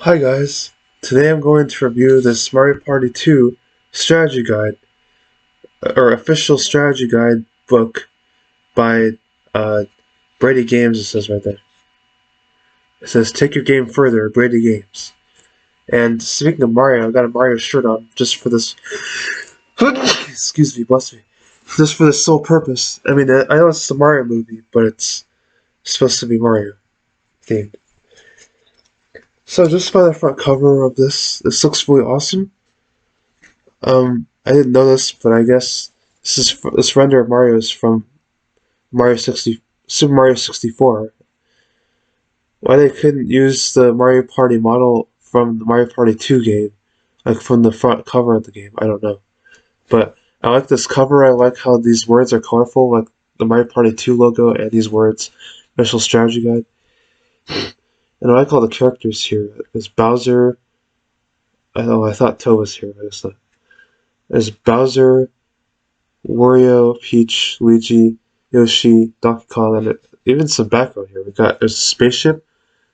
Hi guys, today I'm going to review this Mario Party 2 strategy guide, or official strategy guide book by Brady Games, it says right there. It says, take your game further, Brady Games. And speaking of Mario, I got a Mario shirt on just for this, excuse me, bless me, just for this sole purpose. I mean, I know it's a Mario movie, but it's supposed to be Mario themed. So just by the front cover of this looks really awesome. I didn't know this, but I guess this render of Mario is from Super Mario 64. Why they couldn't use the Mario Party model from the Mario Party 2 game, like from the front cover of the game, I don't know. But I like this cover. I like how these words are colorful, like the Mario Party 2 logo and these words, special strategy guide. And I like all the characters here. There's Bowser. I thought Toad was here, but it's not. There's Bowser, Wario, Peach, Luigi, Yoshi, Donkey Kong, and even some background here. There's a spaceship.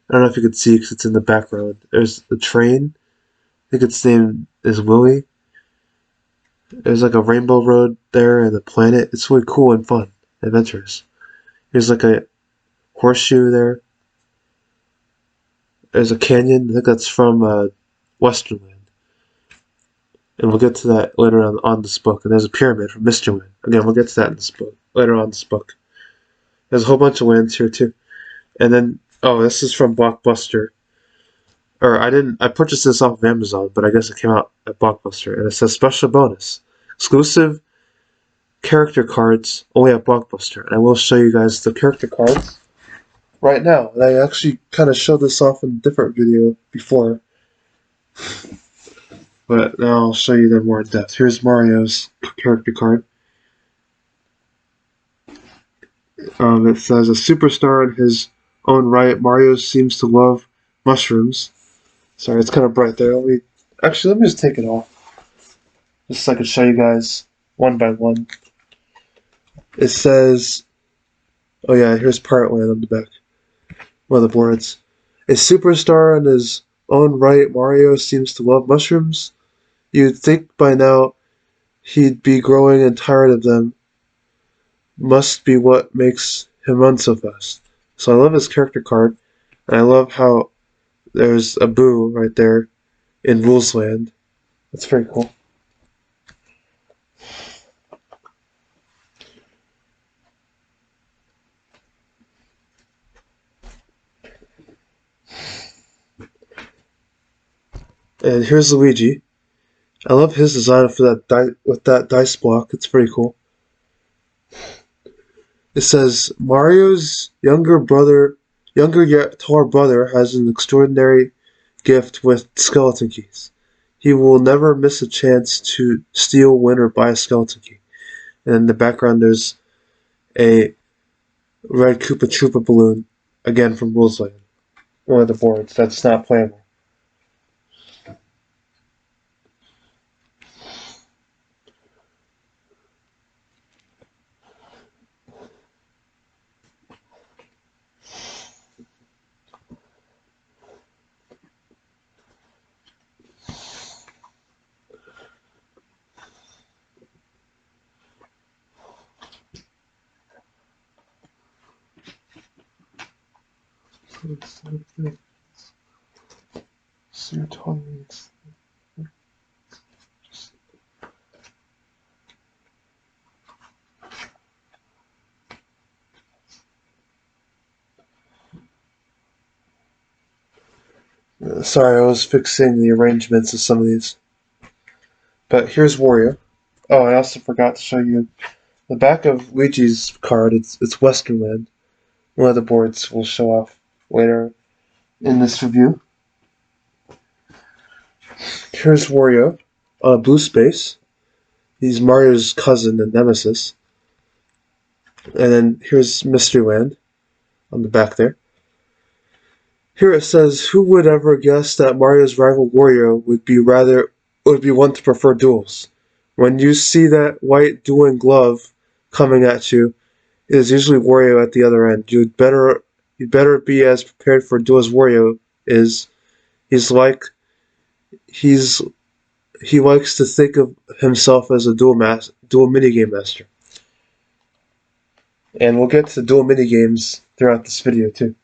I don't know if you can see because it's in the background. There's the train. I think its name is Willy. There's like a rainbow road there and the planet. It's really cool and fun, adventurous. There's like a horseshoe there. There's a canyon. I think that's from Westernland. And we'll get to that later on this book. And there's a pyramid from Mr. Wind. Again, we'll get to that in this book later on in this book. There's a whole bunch of lands here too. And then, oh, this is from Blockbuster. Or I purchased this off of Amazon, but I guess it came out at Blockbuster. And it says special bonus. Exclusive character cards only at Blockbuster. And I will show you guys the character cards right now. And I actually kind of showed this off in a different video before. But now I'll show you them more in depth. Here's Mario's character card. It says, a superstar in his own right, Mario seems to love mushrooms. Sorry, it's kind of bright there. Let me just take it off. Just so I can show you guys one by one. It says, oh yeah, here's part one on the back. One of the boards. A superstar in his own right, Mario seems to love mushrooms. You'd think by now he'd be growing and tired of them. Must be what makes him run so fast. So I love his character card, and I love how there's a Boo right there in Rules Land. That's very cool. And here's Luigi. I love his design for that dice block. It's pretty cool. It says Mario's younger yet taller brother, has an extraordinary gift with skeleton keys. He will never miss a chance to steal, win, or buy a skeleton key. And in the background, there's a red Koopa Troopa balloon, again from Rules Land. One of the boards that's not playable. Sorry, I was fixing the arrangements of some of these. But here's Wario. Oh, I also forgot to show you the back of Luigi's card. It's Westernland. One of the boards we'll show off later in this review. Here's Wario on a blue space. He's Mario's cousin and nemesis. And then here's Mystery Land on the back there. Here it says, who would ever guess that Mario's rival Wario would be one to prefer duels? When you see that white dueling glove coming at you, it is usually Wario at the other end. You'd better be as prepared for a duel as Wario is. He's like he's he likes to think of himself as a dual minigame master. And we'll get to dual minigames throughout this video too.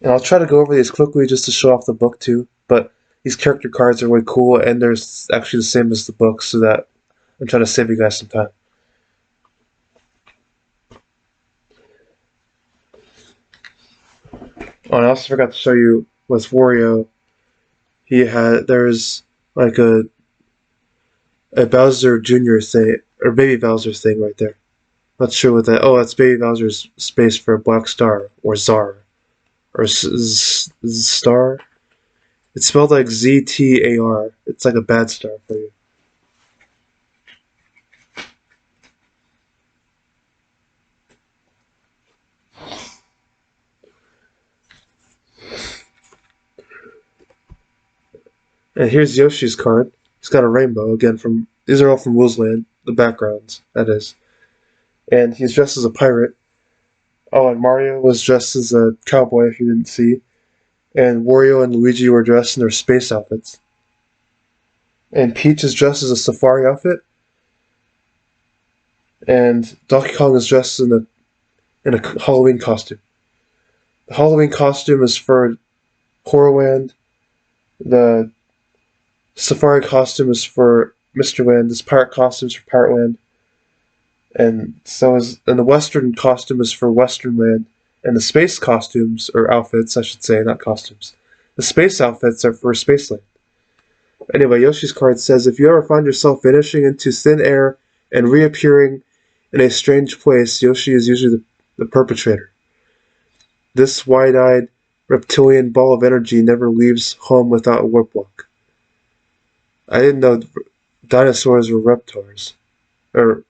And I'll try to go over these quickly just to show off the book too. But these character cards are really cool, and they're actually the same as the book, so that I'm trying to save you guys some time. Oh, and I also forgot to show you with Wario. There's like a Bowser Jr. thing or Baby Bowser thing right there. Not sure what that. Oh, that's Baby Bowser's space for Black Star or Czar or Star. It's spelled like ZTAR. It's like a bad star for you. And here's Yoshi's card. He's got a rainbow again from. These are all from Woolsland. The backgrounds, that is. And he's dressed as a pirate. Oh, and Mario was dressed as a cowboy. If you didn't see. And Wario and Luigi were dressed in their space outfits. And Peach is dressed as a safari outfit. And Donkey Kong is dressed in a Halloween costume. The Halloween costume is for Horrorland. The Safari costume is for Mr. Land. This pirate costume is for Pirate Land. And the Western costume is for Western Land. And the space costumes, or outfits, I should say, not costumes. The space outfits are for Spaceland. Anyway, Yoshi's card says, if you ever find yourself vanishing into thin air and reappearing in a strange place, Yoshi is usually the perpetrator. This wide-eyed reptilian ball of energy never leaves home without a warp walk. I didn't know dinosaurs were reptiles. Or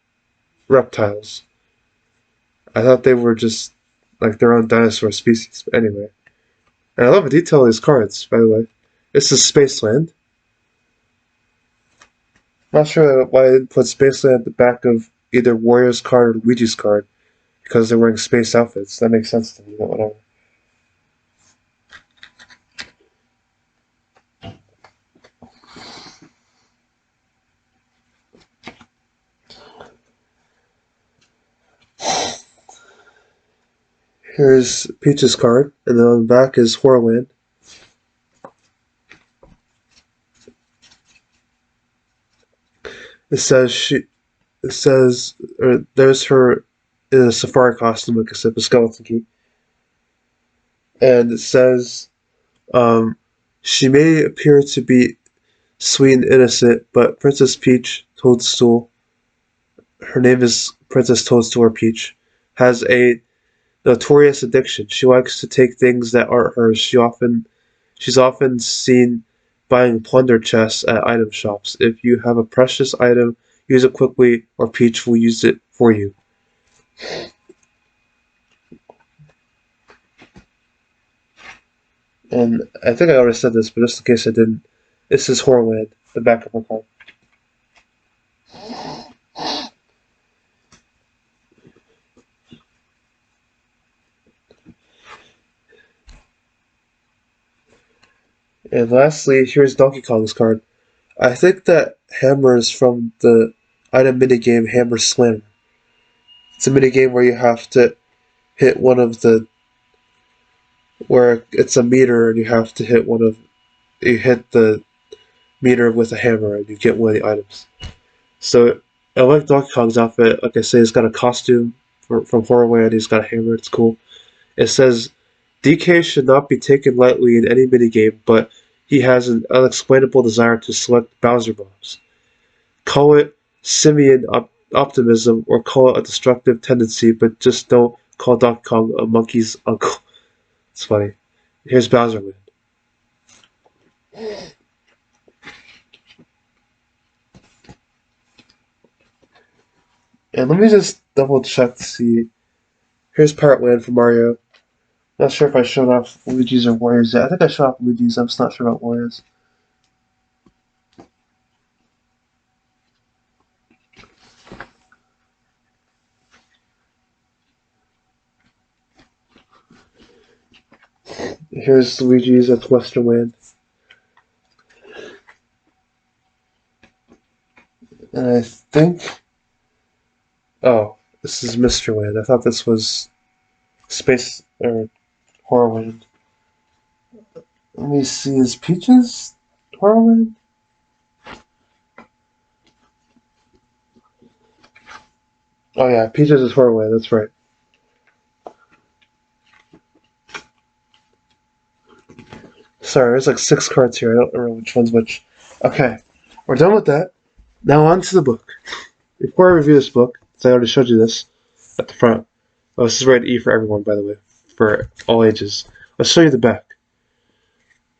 reptiles. I thought they were just like their own dinosaur species. But anyway. And I love the detail of these cards, by the way. This is Spaceland. Not sure why I didn't put Spaceland at the back of either Wario's card or Luigi's card. Because they're wearing space outfits. That makes sense to me, but whatever. Here's Peach's card, and then on the back is Horrorland. It says, or there's her in a safari costume, like I said, with skeleton key. And it says, she may appear to be sweet and innocent, but Princess Peach Toadstool, her name is Princess Toadstool or Peach, has a notorious addiction. She likes to take things that aren't hers. She's often seen buying plunder chests at item shops. If you have a precious item, use it quickly, or Peach will use it for you. And I think I already said this, but just in case I didn't, this is Horrorland, the back of her card. And lastly, here's Donkey Kong's card. I think that hammer is from the item minigame Hammer Slammer. It's a minigame where you have to hit one of the where it's a meter and you have to you hit the meter with a hammer and you get one of the items. So I like Donkey Kong's outfit. Like I say, he's got a costume from Horrorland. He's got a hammer. It's cool. It says DK should not be taken lightly in any minigame, but he has an unexplainable desire to select Bowser bombs. Call it simian optimism or call it a destructive tendency, but just don't call Donkey Kong a monkey's uncle. It's funny. Here's Bowser Land. And let me just double check to see. Here's Part Land for Mario. Not sure if I showed off Luigi's or Wario's yet. I think I showed off Luigi's. I'm just not sure about Wario's. Here's Luigi's, that's Western Land. And I think... Oh, this is Mr. Land. I thought this was Space... or Horrorland. Let me see, is Peaches Horrorland? Oh yeah, Peaches is Horrorland, that's right. Sorry, there's like 6 cards here. I don't remember which one's which. Okay, we're done with that. Now on to the book. Before I review this book, so I already showed you this at the front. Oh, this is rated E for everyone, by the way, for all ages. Let's show you the back.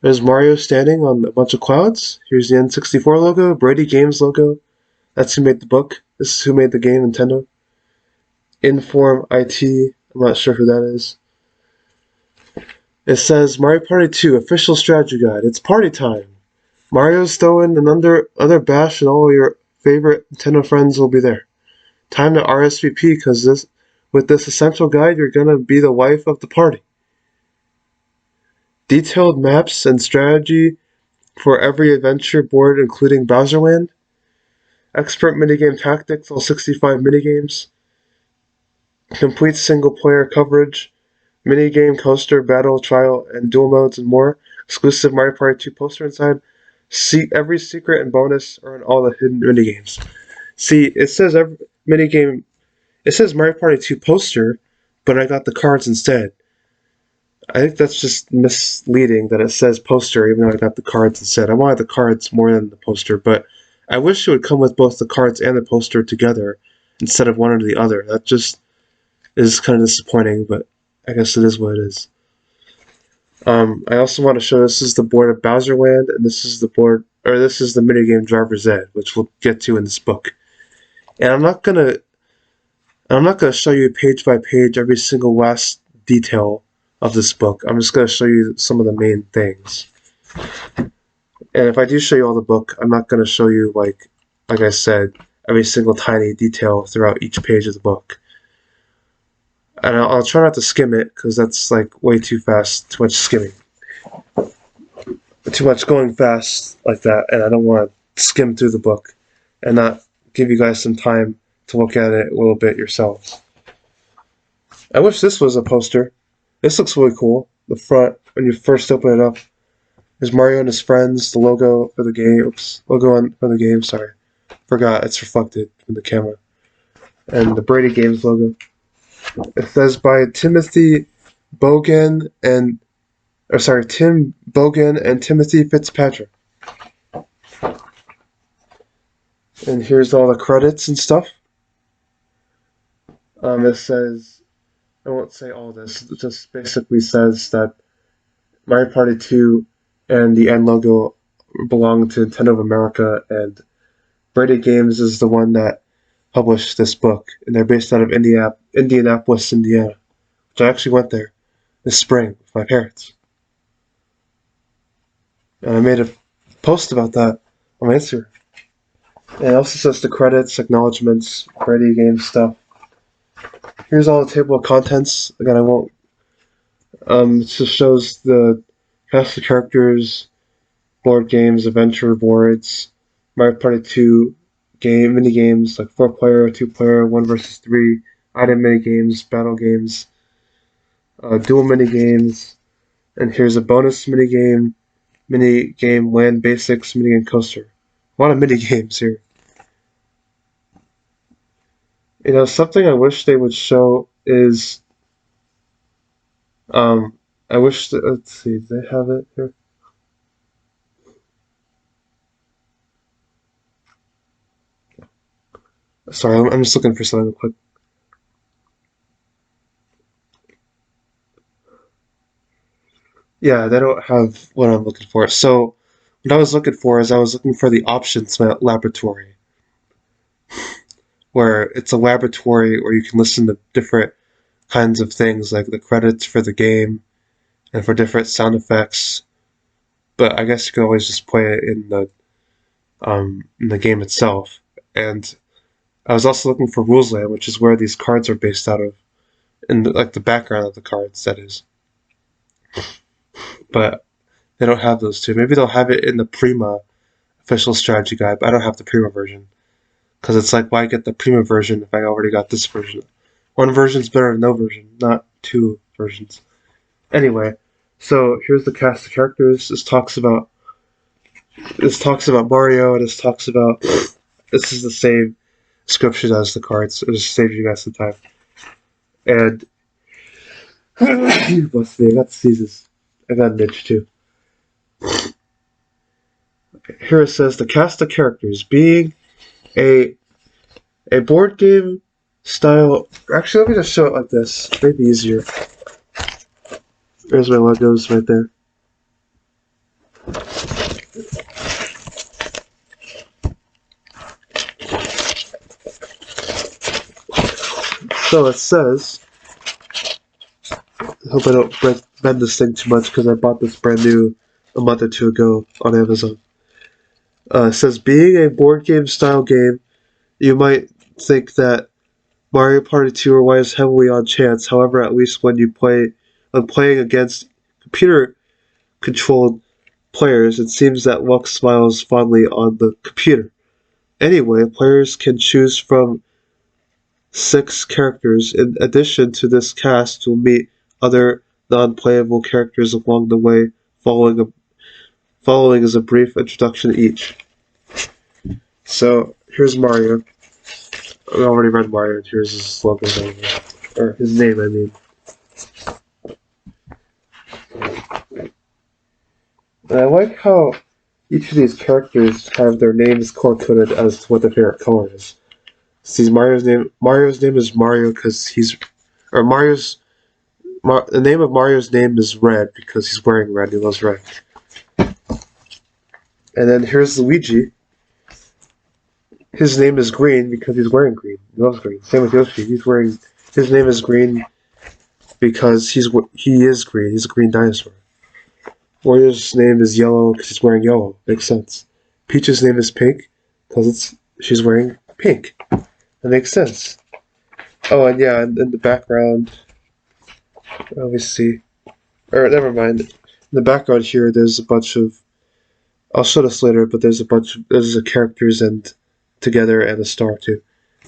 There's Mario standing on a bunch of clouds. Here's the N64 logo, Brady Games logo. That's who made the book. This is who made the game, Nintendo. Inform IT. I'm not sure who that is. It says Mario Party 2 official strategy guide. It's party time. Mario's throwing another bash, and all your favorite Nintendo friends will be there. Time to RSVP, because with this essential guide, you're gonna be the wife of the party. Detailed maps and strategy for every adventure board, including Bowserland. Expert minigame tactics, all 65 minigames. Complete single-player coverage. Minigame coaster, battle, trial, and dual modes, and more. Exclusive Mario Party 2 poster inside. See every secret and bonus, earn all the hidden minigames. See, it says every minigame. It says Mario Party 2 poster, but I got the cards instead. I think that's just misleading that it says poster, even though I got the cards instead. I wanted the cards more than the poster, but I wish it would come with both the cards and the poster together instead of one or the other. That just is kind of disappointing, but I guess it is what it is. I also want to show this is the board of Bowserland, and this is the board, or this is the minigame Driver's Ed, which we'll get to in this book. And I'm not gonna show you page by page every single last detail of this book. I'm just gonna show you some of the main things. And if I do show you all the book, I'm not gonna show you like I said, every single tiny detail throughout each page of the book. And I'll try not to skim it, because that's like way too fast, too much skimming. Too much going fast like that, and I don't want to skim through the book and not give you guys some time to look at it a little bit yourselves. I wish this was a poster. This looks really cool. The front, when you first open it up, there's Mario and his friends, the logo for the game. Oops, logo for the game, sorry. Forgot, it's reflected in the camera. And the Brady Games logo. It says by Tim Bogan and Timothy Fitzpatrick. And here's all the credits and stuff. It says, I won't say all this, it just basically says that Mario Party 2 and the N logo belong to Nintendo of America, and Brady Games is the one that published this book, and they're based out of Indianapolis, Indiana, which I actually went there this spring with my parents. And I made a post about that on my Instagram. And it also says the credits, acknowledgements, Brady Games stuff. Here's all the table of contents. Again, I won't. It just shows the cast of characters, board games, adventure boards, Mario Party 2 mini games like 4-player, 2-player, 1 versus 3, item mini games, battle games, dual mini games, and here's a bonus mini game land basics, mini game coaster. A lot of mini games here. You know, something I wish they would show is, I wish that, let's see, do they have it here? Sorry, I'm just looking for something real quick. Yeah, they don't have what I'm looking for. So, what I was looking for is I was looking for the options laboratory, where it's a laboratory where you can listen to different kinds of things, like the credits for the game and for different sound effects. But I guess you can always just play it in the game itself. And I was also looking for Rules Land, which is where these cards are based out of, in like the background of the cards, that is. but they don't have those two. Maybe they'll have it in the Prima official strategy guide, but I don't have the Prima version. Because it's like, why get the Prima version if I already got this version? One version's better than no version, not two versions. Anyway, so here's the cast of characters. This talks about Mario, and this is the same description as the cards. It just saves you guys some time. And bless me, I got sneezes. I got an itch too. Here it says the cast of characters being a board game style. Actually, let me just show it like this. Maybe easier. There's my Legos right there. So it says, I hope I don't bend this thing too much because I bought this brand new a month or two ago on Amazon. It says, being a board game style game, you might think that Mario Party 2 relies heavily on chance. However, at least when playing against computer-controlled players, it seems that luck smiles fondly on the computer. Anyway, players can choose from 6 characters. In addition to this cast, you'll meet other non-playable characters along the way, following is a brief introduction to each. So, here's Mario. I already read Mario, and here's his logo. Or his name, I mean. And I like how each of these characters have their names color-coded as to what their favorite color is. See, Mario's name is Mario because the name of Mario's name is red because he's wearing red. He loves red. And then here's Luigi. His name is green because he's wearing green. He loves green. Same with Yoshi. His name is green because he is green. He's a green dinosaur. Wario's name is yellow because he's wearing yellow. Makes sense. Peach's name is pink because she's wearing pink. That makes sense. Oh, and yeah, in the background, let me see. Or never mind. In the background here, there's a bunch of. I'll show this later, but there's a characters and together and a star too.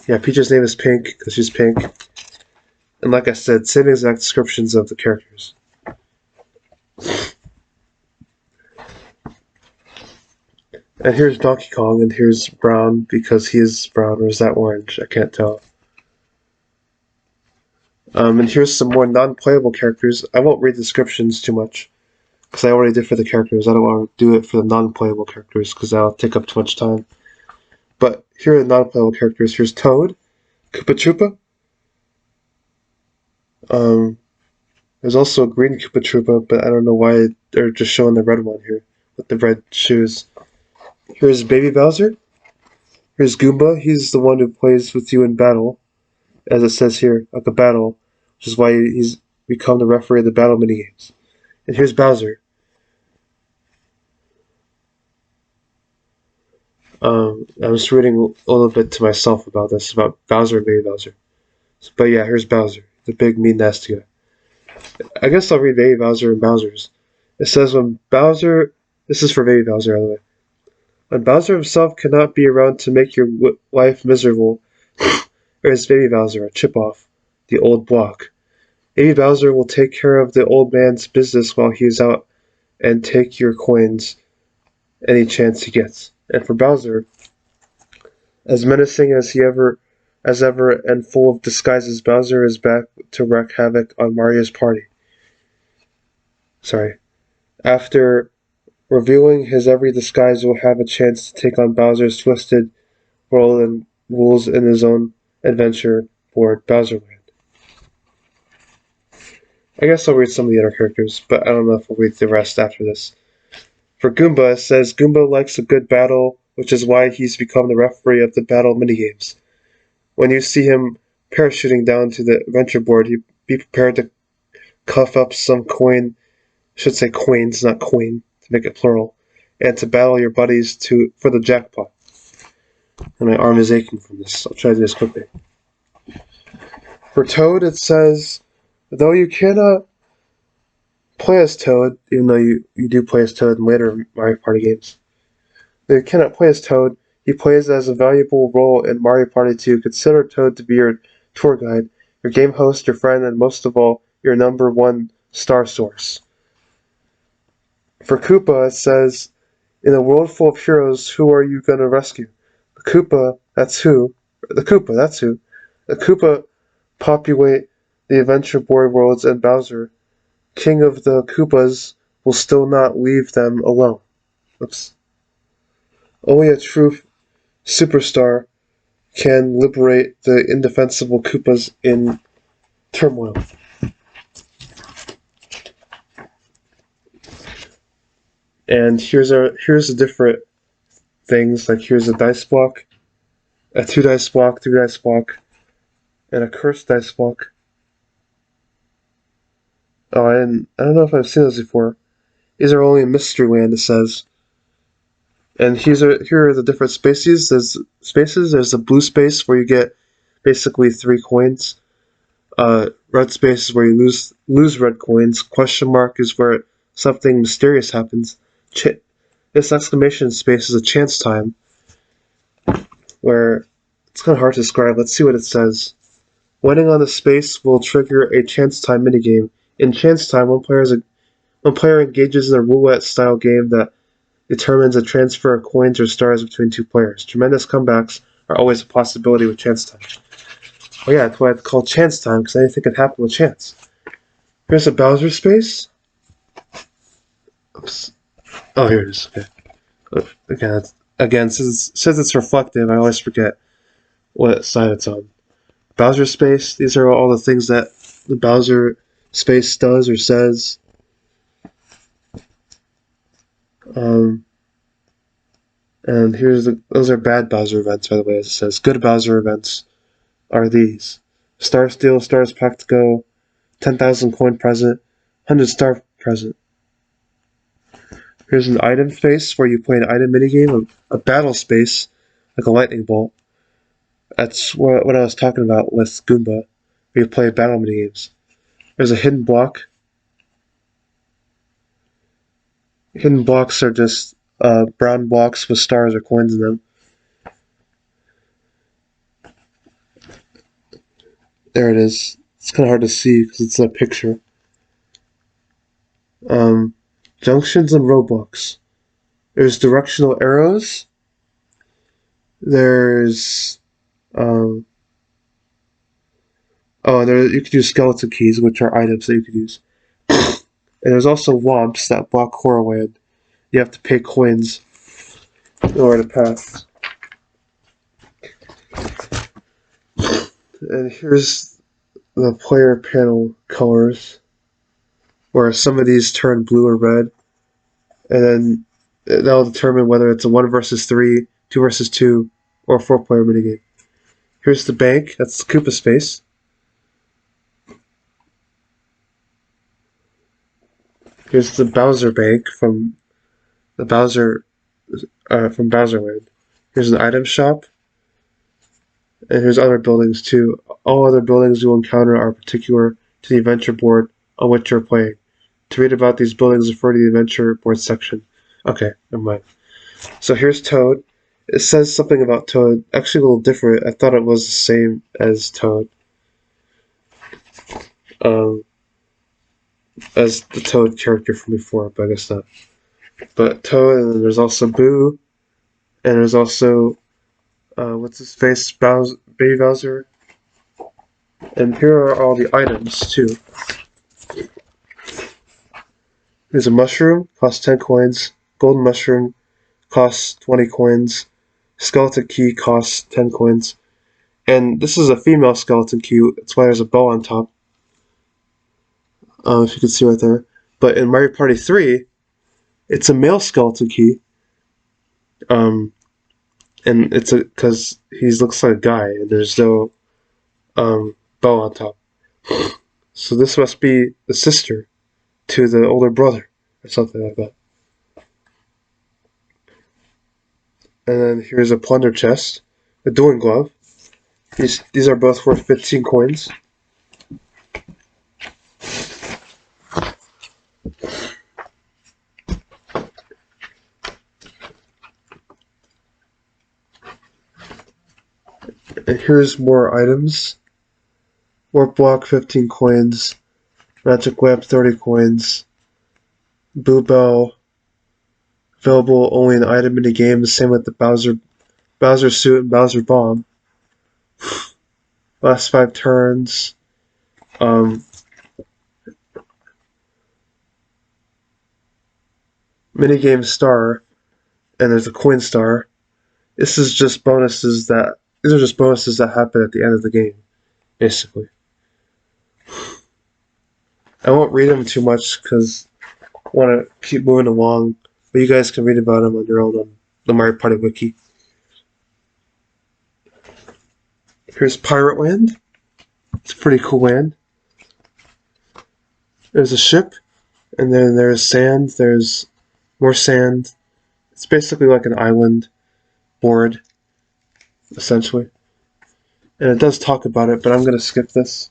Yeah, Peach's name is Pink because she's pink. And like I said, same exact descriptions of the characters. And here's Donkey Kong, and here's Brown because he is brown, or is that orange? I can't tell. And here's some more non-playable characters. I won't read descriptions too much because I already did for the characters. I don't want to do it for the non-playable characters because that'll take up too much time. But here are the non-playable characters. Here's Toad, Koopa Troopa. There's also a green Koopa Troopa, but I don't know why they're just showing the red one here with the red shoes. Here's Baby Bowser. Here's Goomba. He's the one who plays with you in battle, as it says here, like a battle, which is why he's become the referee of the battle minigames. And here's Bowser. I was reading a little bit to myself about this, about Bowser and Baby Bowser. But yeah, here's Bowser, the big, mean, nasty guy. I guess I'll read Baby Bowser and Bowser's. It says when Bowser... This is for Baby Bowser, by the way. When Bowser himself cannot be around to make your life miserable, there is Baby Bowser, a chip-off, the old block. Baby Bowser will take care of the old man's business while he is out and take your coins any chance he gets. And for Bowser, as menacing as ever and full of disguises, Bowser is back to wreak havoc on Mario's party. After revealing his every disguise, you'll have a chance to take on Bowser's twisted world and rules in his own adventure board, Bowserland. I guess I'll read some of the other characters, but I don't know if I'll read the rest after this. For Goomba, it says Goomba likes a good battle, which is why he's become the referee of the battle minigames. When you see him parachuting down to the adventure board, be prepared to cuff up some coins, not coin, to make it plural, and to battle your buddies for the jackpot. And my arm is aching from this. I'll try to do this quickly. For Toad, it says, though you cannot play as Toad, even though you do play as Toad in later Mario Party games. Though you cannot play as Toad, he plays as a valuable role in Mario Party 2. Consider Toad to be your tour guide, your game host, your friend, and most of all, your number one star source. For Koopa, it says, in a world full of heroes, who are you gonna rescue? The Koopa, that's who. The Koopa, that's who. The Koopa populate the adventure board worlds, and Bowser, king of the Koopas, will still not leave them alone. Oops. Only a true superstar can liberate the indefensible Koopas in turmoil. And here's the different things. Like here's a dice block, a 2 dice block, 3 dice block, and a cursed dice block. Oh, I don't know if I've seen those before. These are only in Mystery Land, it says. And here are the different spaces. There's a blue space where you get basically 3 coins. Red space is where you lose red coins. Question mark is where something mysterious happens. This exclamation space is a chance time, where it's kind of hard to describe. Let's see what it says. Winning on the space will trigger a chance time minigame. In chance time, one player engages in a roulette-style game that determines a transfer of coins or stars between 2 players. Tremendous comebacks are always a possibility with chance time. Oh yeah, that's why it's called chance time, because anything can happen with chance. Here's a Bowser space. Oops. Oh, here it is. Okay. Again, since it's reflective, I always forget what side it's on. Bowser space. These are all the things that the Bowser space does or says. And those are bad Bowser events, by the way, as it says. Good Bowser events are these. Star Steal, Stars Pack to Go, 10,000 coin present, 100 star present. Here's an item space where you play an item minigame, a battle space, like a lightning bolt. That's what I was talking about with Goomba, where you play battle minigames. There's a hidden block. Hidden blocks are just brown blocks with stars or coins in them. There it is. It's kind of hard to see because it's a picture. Junctions and roadblocks. There's directional arrows. There's you could use skeleton keys, which are items that you could use. And there's also womps that block Horrorland. You have to pay coins in order to pass. And here's the player panel colors, where some of these turn blue or red, and then that'll determine whether it's a 1 versus 3, 2 versus 2, or 4-player minigame. Here's the bank, that's the Koopa space. Here's the Bowser Bank from Bowserland. Here's an item shop, and here's other buildings too. All other buildings you'll encounter are particular to the adventure board on which you're playing. To read about these buildings, refer to the adventure board section. Okay, never mind. So here's Toad. It says something about Toad, actually a little different. I thought it was the same as Toad. As the Toad character from before, but I guess not. But Toad, and then there's also Boo, and there's also, what's his face, Baby Bowser. And here are all the items, too. There's a mushroom, costs 10 coins. Golden mushroom costs 20 coins. Skeleton key costs 10 coins. And this is a female skeleton key, that's why there's a bow on top. If you can see right there. But in Mario Party 3, it's a male skeleton key. And it's because he looks like a guy, and there's no bow on top. So this must be the sister to the older brother, or something like that. And then here's a plunder chest, a dueling glove. These are both worth 15 coins. And here's more items. Warp Block, 15 coins. Magic Web, 30 coins. Boo Bell, available only in item mini games. Same with the Bowser suit and Bowser bomb. Last 5 turns. Minigame star, and there's a coin star. This is just bonuses that these are just bonuses that happen at the end of the game, basically. I won't read them too much because I want to keep moving along, but you guys can read about them on your own on the Mario Party wiki. Here's Pirate Land. It's a pretty cool land. There's a ship, and then there's sand. There's more sand. It's basically like an island board, essentially. And it does talk about it, but I'm going to skip this.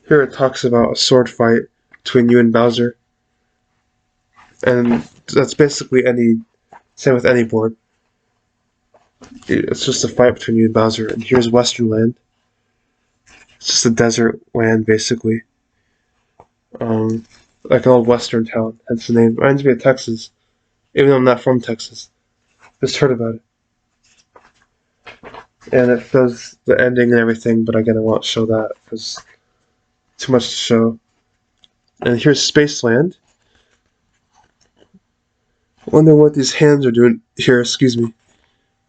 Here it talks about a sword fight between you and Bowser. And that's basically same with any board. It's just a fight between you and Bowser. And here's Western Land. It's just a desert land, basically. Like an old western town, hence the name. Reminds me of Texas, even though I'm not from Texas. Just heard about it. And it shows the ending and everything, but again, I won't show that because too much to show. And here's Spaceland. I wonder what these hands are doing here, excuse me.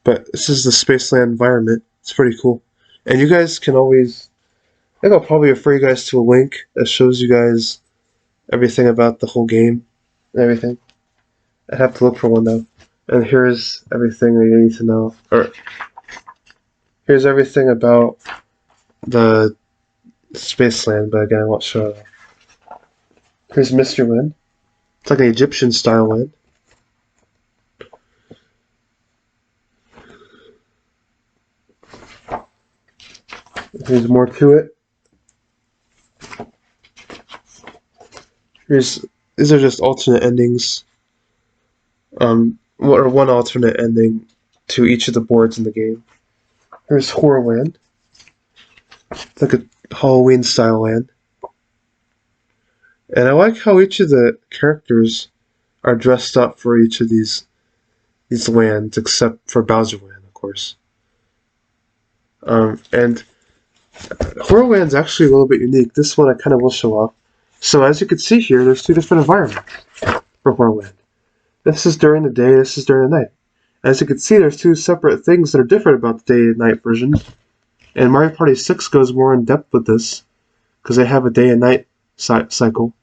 But this is the Spaceland environment. It's pretty cool. And you guys can always, I think I'll probably refer you guys to a link that shows you guys everything about the whole game and everything. I'd have to look for one though. And here's everything that you need to know. Or here's everything about the Spaceland, but again, I won't show that. Here's Mystery Land. It's like an Egyptian style land. There's more to it. These are just alternate endings. One alternate ending to each of the boards in the game. Here's Horrorland. It's like a Halloween style land. And I like how each of the characters are dressed up for each of these lands, except for Bowser Land, of course. And Horrorland's actually a little bit unique. This one I kind of will show off. So as you can see here, there's 2 different environments for Horrorland. This is during the day, this is during the night. As you can see, there's 2 separate things that are different about the day and night version. And Mario Party 6 goes more in depth with this, because they have a day and night cycle.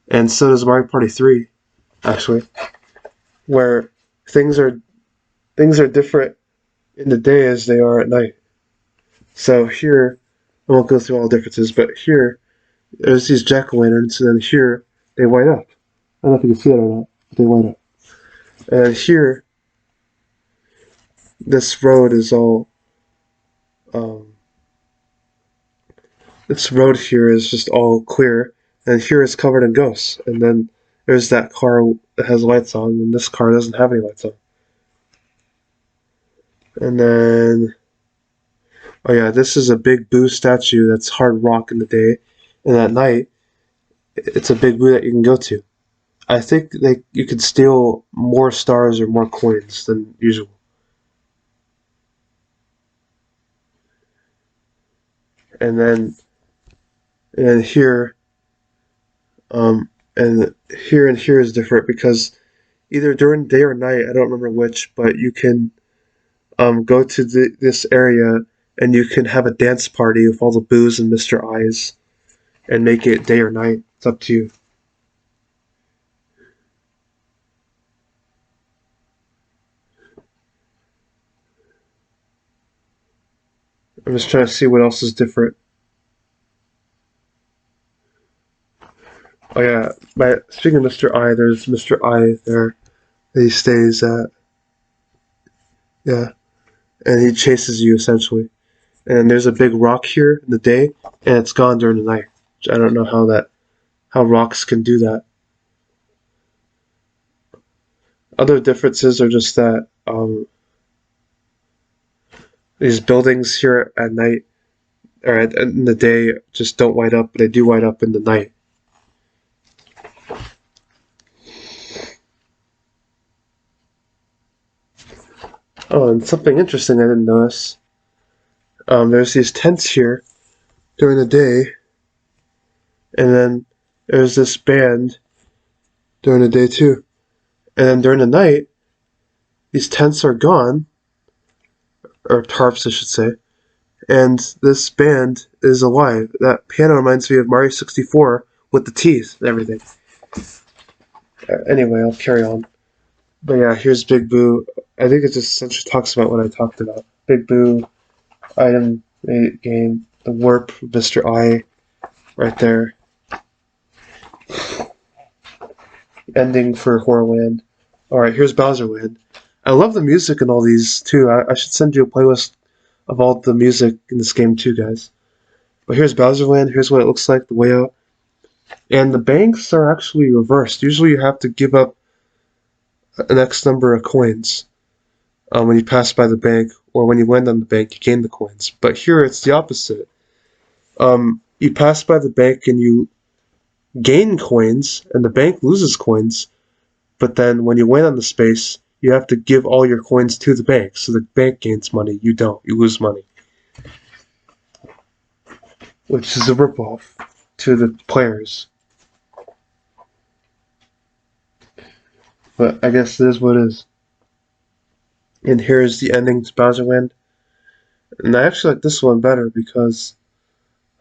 And so does Mario Party 3, actually, where things are different in the day as they are at night. So here, I won't go through all the differences, but here, there's these jack-o'-lanterns, and then here, they light up. I don't know if you can see that or not, but they light up. And here, this road is all, this road here is just all clear, and here it's covered in ghosts. And then there's that car that has lights on, and this car doesn't have any lights on. And then, oh yeah, this is a big Boo statue that's hard rock in the day, and at night, it's a big Boo that you can go to. I think you can steal more stars or more coins than usual. And then, and here, and here is different because either during day or night, I don't remember which, but you can go to this area and you can have a dance party with all the Boos and Mr. Eyes and make it day or night. It's up to you. I'm just trying to see what else is different. Oh yeah, speaking of Mr. I, there's Mr. I there. He stays at, yeah, and he chases you essentially. And there's a big rock here in the day, and it's gone during the night. I don't know how that how rocks can do that. Other differences are just that these buildings here at night or in the day just don't light up, but they do light up in the night. Oh, and something interesting I didn't notice. There's these tents here during the day, and then there's this band during the day too. And then during the night, these tents are gone, or tarps, I should say, and this band is alive. That piano reminds me of Mario 64 with the teeth and everything. Anyway, I'll carry on. But yeah, here's Big Boo. I think it just essentially talks about what I talked about. Big Boo, item, game, the warp, Mr. I, right there. Ending for Horrorland. Alright, here's Bowserland. I love the music in all these too. I should send you a playlist of all the music in this game too, guys. But here's Bowserland. Here's what it looks like, the way out. And the banks are actually reversed. Usually you have to give up an X number of coins when you pass by the bank, or when you land on the bank, you gain the coins. But here it's the opposite. You pass by the bank and you gain coins, and the bank loses coins. But then when you land on the space, you have to give all your coins to the bank. So the bank gains money, you don't. You lose money. Which is a ripoff to the players. But I guess it is what it is. And here's the ending to Bowserland. And I actually like this one better because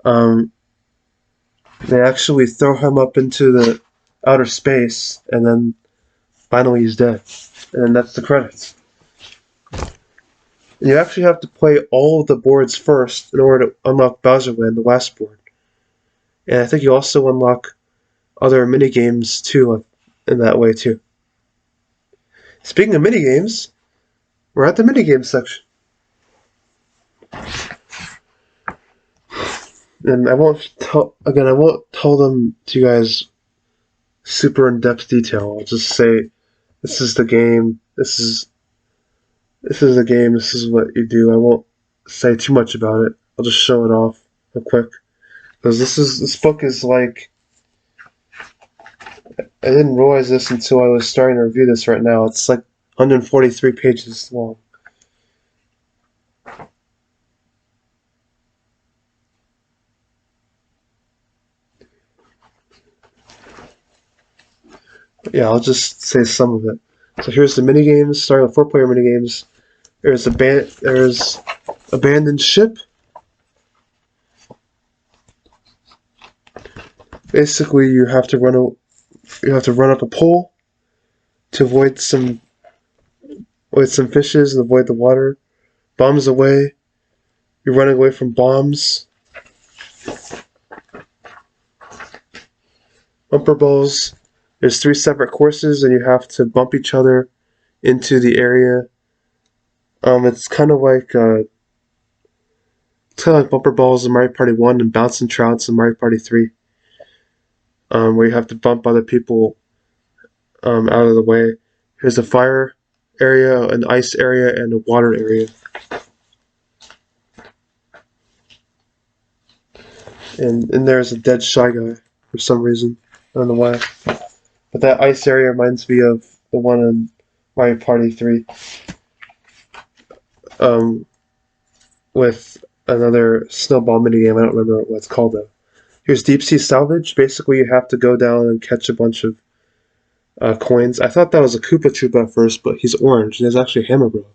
they actually throw him up into the outer space, and then finally he's dead. And then that's the credits. And you actually have to play all of the boards first in order to unlock Bowserland, the last board. And I think you also unlock other minigames too, in that way too. Speaking of minigames, we're at the minigame section. And I won't tell them to you guys super in-depth detail. I'll just say this is the game, this is the game, this is what you do. I won't say too much about it. I'll just show it off real quick. Because this book is like, I didn't realize this until I was starting to review this right now. It's like 143 pages long. Yeah, I'll just say some of it. So here's the minigames, starting with 4-player minigames. There's abandoned ship. Basically, you have to run up a pole to avoid some fishes and avoid the water. Bombs away. You're running away from bombs. Bumper balls. There's 3 separate courses, and you have to bump each other into the area. It's kind of like Bumper Balls in Mario Party 1 and Bouncing Trouts in Mario Party 3, where you have to bump other people out of the way. Here's a fire area, an ice area, and a water area. And there's a dead Shy Guy for some reason. I don't know why. But that ice area reminds me of the one in Mario Party 3. With another snowball minigame. I don't remember what it's called though. Here's Deep Sea Salvage. Basically, you have to go down and catch a bunch of coins. I thought that was a Koopa Troopa at first, but he's orange. And there's actually Hammer Bro.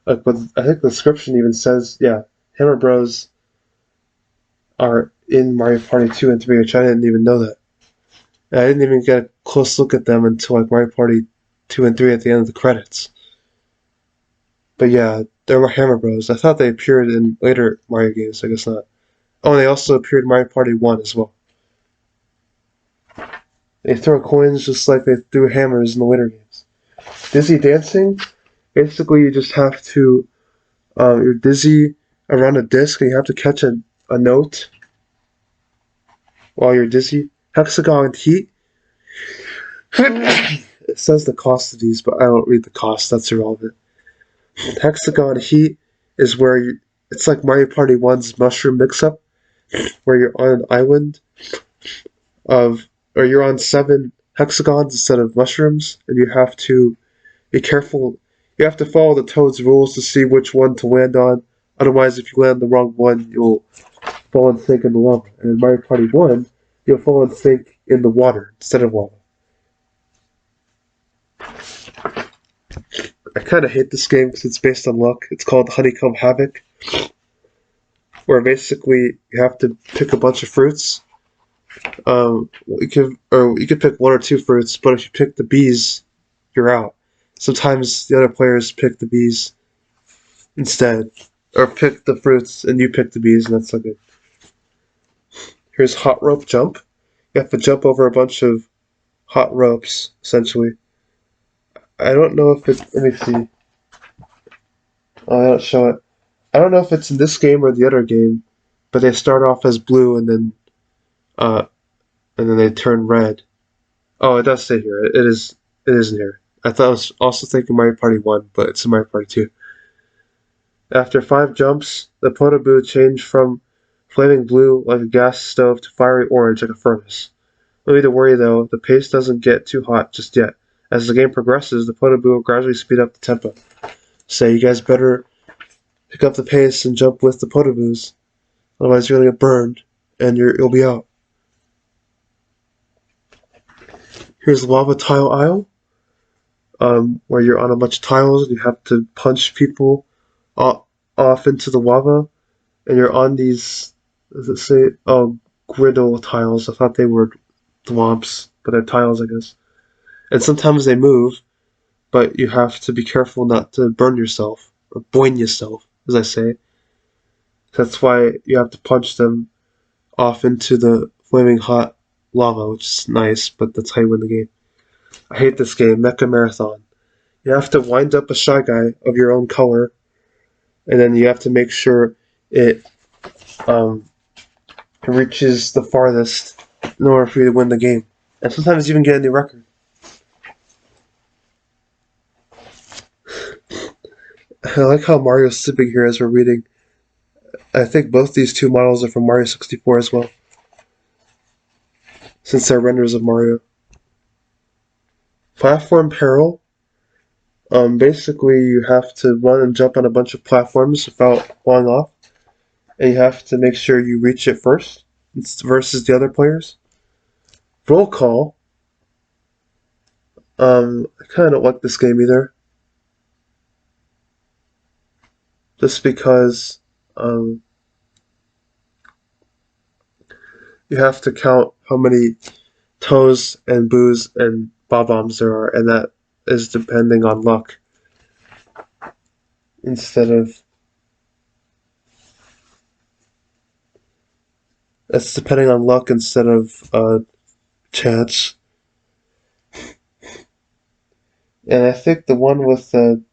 But I think the description even says, yeah, Hammer Bros are in Mario Party 2 and 3, which I didn't even know that. And I didn't even get a close look at them until like Mario Party 2 and 3 at the end of the credits. But yeah, there were Hammer Bros. I thought they appeared in later Mario games. I guess not. Oh, and they also appeared in Mario Party 1 as well. They throw coins just like they threw hammers in the later games. Dizzy dancing. Basically, you just have to. You're dizzy around a disc, and you have to catch a note while you're dizzy. Hexagon Heat. It says the cost of these, but I don't read the cost. That's irrelevant. Hexagon Heat is where it's like Mario Party 1's mushroom mix-up, where you're on an island or you're on 7 hexagons instead of mushrooms, and you have to be careful. You have to follow the Toad's rules to see which one to land on. Otherwise, if you land the wrong one, you'll fall and sink in the lava. And in Mario Party 1, you'll fall and sink in the water instead of lava. I kind of hate this game because it's based on luck. It's called Honeycomb Havoc, where basically you have to pick a bunch of fruits. You could pick 1 or 2 fruits, but if you pick the bees, you're out. Sometimes the other players pick the bees instead, or pick the fruits and you pick the bees, and that's so good. Here's hot rope jump. You have to jump over a bunch of hot ropes, essentially. I don't know if it. Let me see. Oh, I don't show it. I don't know if it's in this game or the other game, but they start off as blue uh, and then they turn red. Oh, it does say here. It is. It is in here. I thought I was also thinking Mario Party 1, but it's in Mario Party 2. After 5 jumps, the Potoboo changed from flaming blue like a gas stove to fiery orange like a furnace. No need to worry though, the pace doesn't get too hot just yet. As the game progresses, the Potoboo will gradually speed up the tempo. So you guys better pick up the pace and jump with the Potoboos. Otherwise you're gonna get burned and you'll be out. Here's the lava tile aisle, where you're on a bunch of tiles and you have to punch people off into the lava, and you're on these, does it say, griddle tiles. I thought they were globs, but they're tiles, I guess. And sometimes they move, but you have to be careful not to burn yourself, or boing yourself, as I say. That's why you have to punch them off into the flaming hot lava, which is nice, but that's how you win the game. I hate this game, Mecha Marathon. You have to wind up a Shy Guy of your own color, and then you have to make sure it reaches the farthest in order for you to win the game. And sometimes even get a new record. I like how Mario's sleeping here as we're reading. I think both these 2 models are from Mario 64 as well, since they're renders of Mario. Platform Peril. Basically, you have to run and jump on a bunch of platforms without falling off, and you have to make sure you reach it first versus the other players. Roll Call. I kind of don't like this game either, just because you have to count how many toes and boos and bob-ombs there are, and that is depending on luck instead of chance. And I think the one with the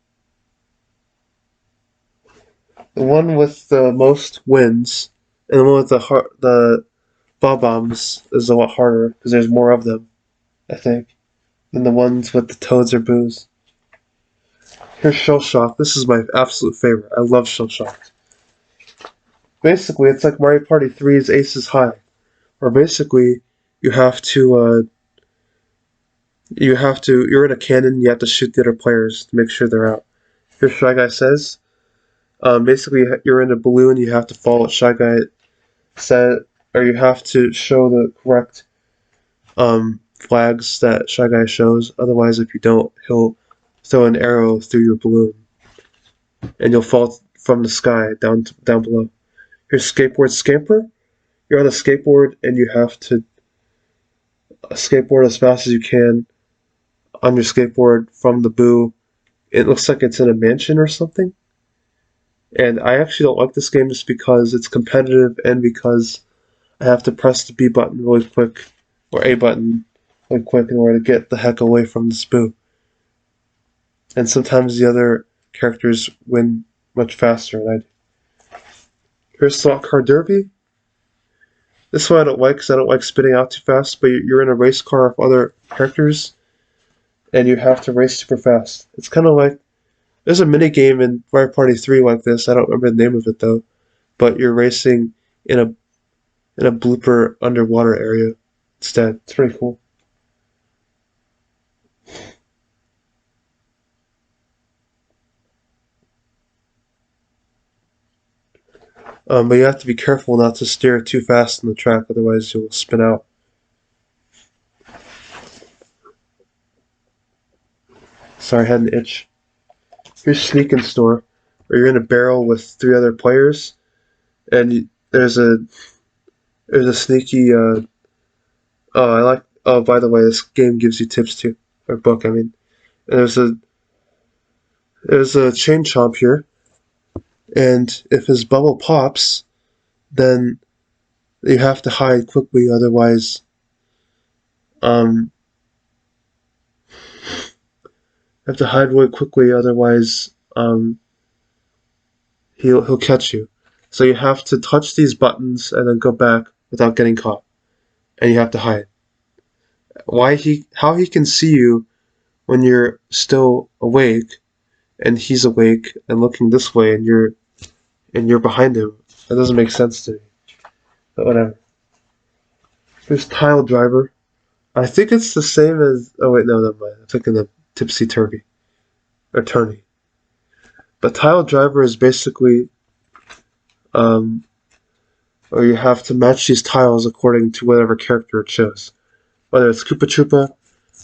most wins, and the one with the bob-ombs is a lot harder because there's more of them, I think, than the ones with the toads or boos. Here's Shell Shock. This is my absolute favorite. I love Shell Shock. Basically, it's like Mario Party 3's Aces High, where basically you're in a cannon, you have to shoot the other players to make sure they're out. Here's Shy Guy Says. Basically, you're in a balloon, you have to follow what Shy Guy said, or you have to show the correct flags that Shy Guy shows. Otherwise, if you don't, he'll throw an arrow through your balloon, and you'll fall from the sky down below. Here's Skateboard Scamper. You're on a skateboard, and you have to skateboard as fast as you can on your skateboard from the boo. It looks like it's in a mansion or something. And I actually don't like this game just because it's competitive and because I have to press the B button really quick, or A button really quick in order to get the heck away from this boo. And sometimes the other characters win much faster than I do. Here's Slot Car Derby. This one I don't like because I don't like spinning out too fast, but you're in a race car with other characters, and you have to race super fast. It's kind of like, there's a mini game in Mario Party 3 like this, I don't remember the name of it though, but you're racing in a in a blooper underwater area instead. It's pretty cool. But you have to be careful not to steer too fast on the track, otherwise you'll spin out. Sorry, I had an itch. Here's Sneak and Store, where you're in a barrel with 3 other players, and there's a sneaky. Oh, I like. Oh, by the way, this game gives you tips too, or book. I mean, there's a chain chomp here, and if his bubble pops, then you have to hide quickly, otherwise, um, you have to hide really quickly, otherwise, he'll catch you. So you have to touch these buttons and then go back without getting caught, and you have to hide. How he can see you when you're still awake, and he's awake and looking this way, and you're behind him. That doesn't make sense to me. But whatever. There's Tile Driver. I think it's the same as. Oh wait, no, never mind. I'm thinking of Tipsy Turvy or Turney. But Tile Driver is basically where you have to match these tiles according to whatever character it shows, whether it's Koopa Troopa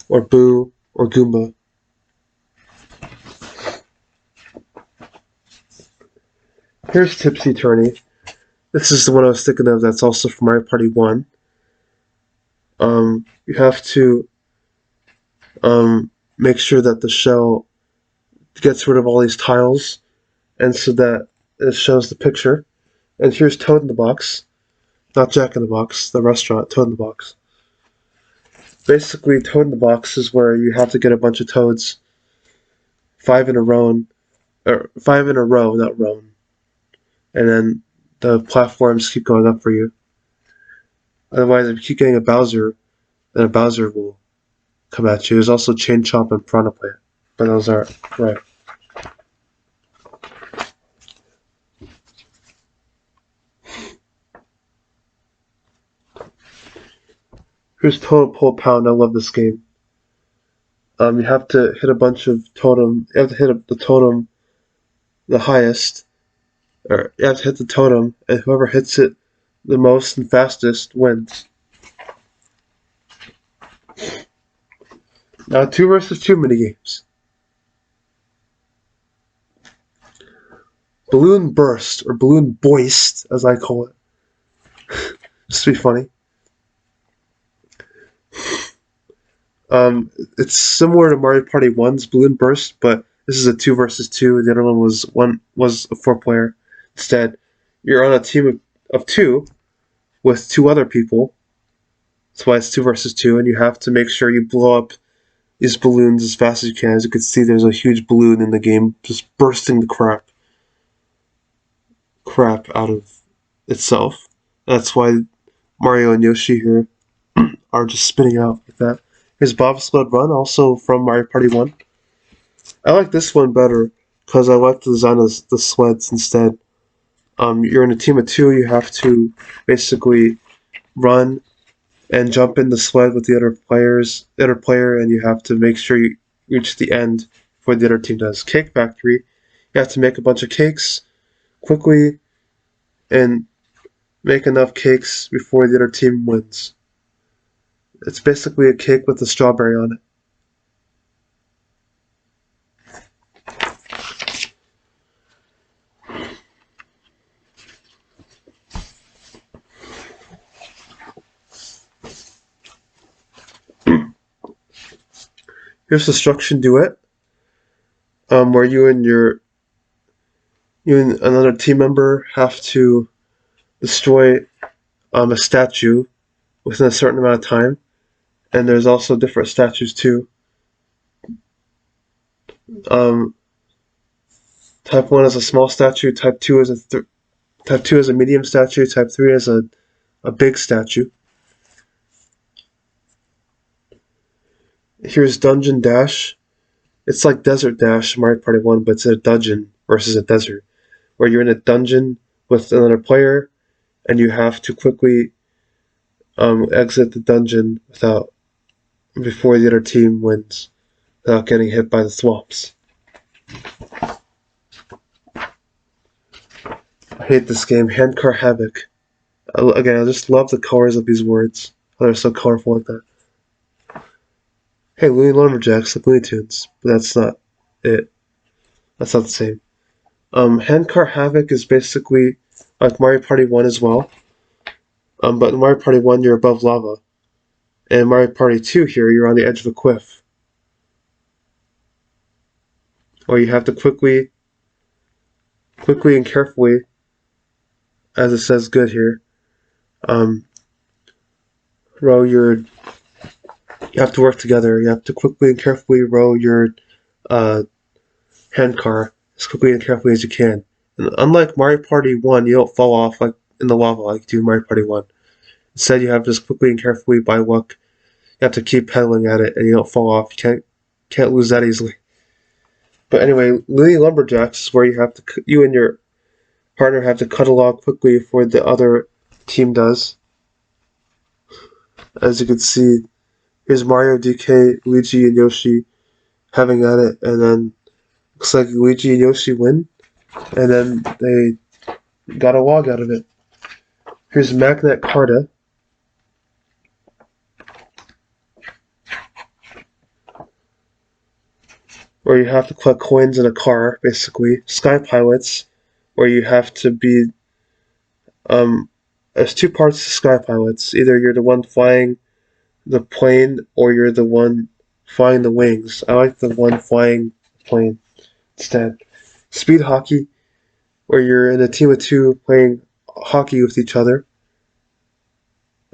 or Boo or Goomba. Here's Tipsy Turney. This is the one I was thinking of. That's also from Mario Party 1. You have to make sure that the shell gets rid of all these tiles, and so that it shows the picture. And here's Toad in the Box, not Jack in the Box, the restaurant, Toad in the Box. Basically, Toad in the Box is where you have to get a bunch of toads, 5 in a row, or 5 in a row, not row, and then the platforms keep going up for you. Otherwise, if you keep getting a Bowser, then a Bowser will come at you. There's also Chain Chomp and Piranha Plant, but those aren't right. Here's Total Pull Pound. I love this game. You have to hit a bunch of totem. You have to hit the totem the highest, or you have to hit the totem, and whoever hits it the most and fastest wins. Now, 2 versus 2 minigames. Balloon Burst, or Balloon Boist, as I call it. Just to be funny. It's similar to Mario Party 1's Balloon Burst, but this is a 2 versus 2. The other one was a 4-player. Instead, you're on a team of 2 with 2 other people. That's why it's 2 versus 2, and you have to make sure you blow up these balloons as fast as you can. As you can see, there's a huge balloon in the game just bursting the crap out of itself. That's why Mario and Yoshi here are just spinning out like that. Here's Bobsled Run, also from Mario Party 1. I like this one better because I like the design of the sleds instead. You're in a team of 2. You have to basically run and jump in the sled with the other player, and you have to make sure you reach the end before the other team does. Cake Factory. You have to make a bunch of cakes quickly and make enough cakes before the other team wins. It's basically a cake with a strawberry on it. Here's Destruction Duet, where you and another team member have to destroy a statue within a certain amount of time, and there's also different statues too. Um, type 1 is a small statue, type 2 is a medium statue, type 3 is a a big statue. Here's Dungeon Dash. It's like Desert Dash, Mario Party 1, but it's a dungeon versus a desert, where you're in a dungeon with another player, and you have to quickly exit the dungeon before the other team wins, without getting hit by the swamps. I hate this game, Handcar Havoc. Again, I just love the colors of these words. They're so colorful like that. Hey, Looney Lumberjacks, like Looney Tunes, but that's not it. That's not the same. Handcar Havoc is basically like Mario Party 1 as well. But in Mario Party 1, you're above lava. And in Mario Party 2 here, you're on the edge of a cliff. Or you have to quickly and carefully, as it says good here, row your... You have to work together. You have to quickly and carefully row your handcar as quickly and carefully as you can. And unlike Mario Party 1, you don't fall off like in the lava like you do in Mario Party 1. Instead, you have to just quickly and carefully by luck. You have to keep pedaling at it, and you don't fall off. You can't lose that easily. But anyway, Looney Lumberjacks is where you and your partner have to cut along quickly before the other team does. As you can see, here's Mario, DK, Luigi, and Yoshi having at it, and then looks like Luigi and Yoshi win, and then they got a log out of it. Here's Magnet Carta. Where you have to collect coins in a car, basically. Sky Pilots, where you have to be... there's two parts to Sky Pilots. Either you're the one flying the plane, or you're the one flying the wings. I like the one flying the plane instead. Speed Hockey, where you're in a team of two playing hockey with each other.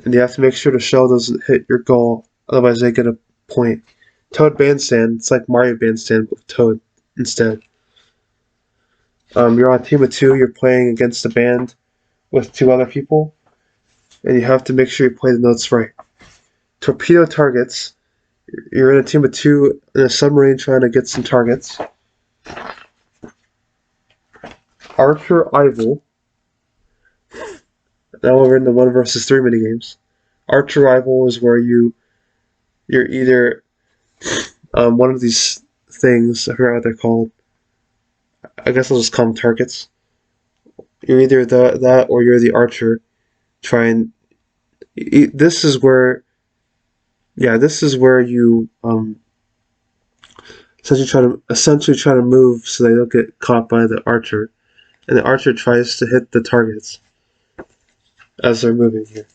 And you have to make sure the shell doesn't hit your goal, otherwise they get a point. Toad Bandstand, it's like Mario Bandstand with Toad instead. You're on a team of two, you're playing against a band with two other people, and you have to make sure you play the notes right. Torpedo Targets, you're in a team of two in a submarine trying to get some targets. Archer Rival, now we're in the 1 versus 3 minigames. Archer Rival is where you're either one of these things, I forgot what they're called. I guess I'll just call them targets. You're either that or you're the archer. This is where you essentially try to move so they don't get caught by the archer, and the archer tries to hit the targets as they're moving here.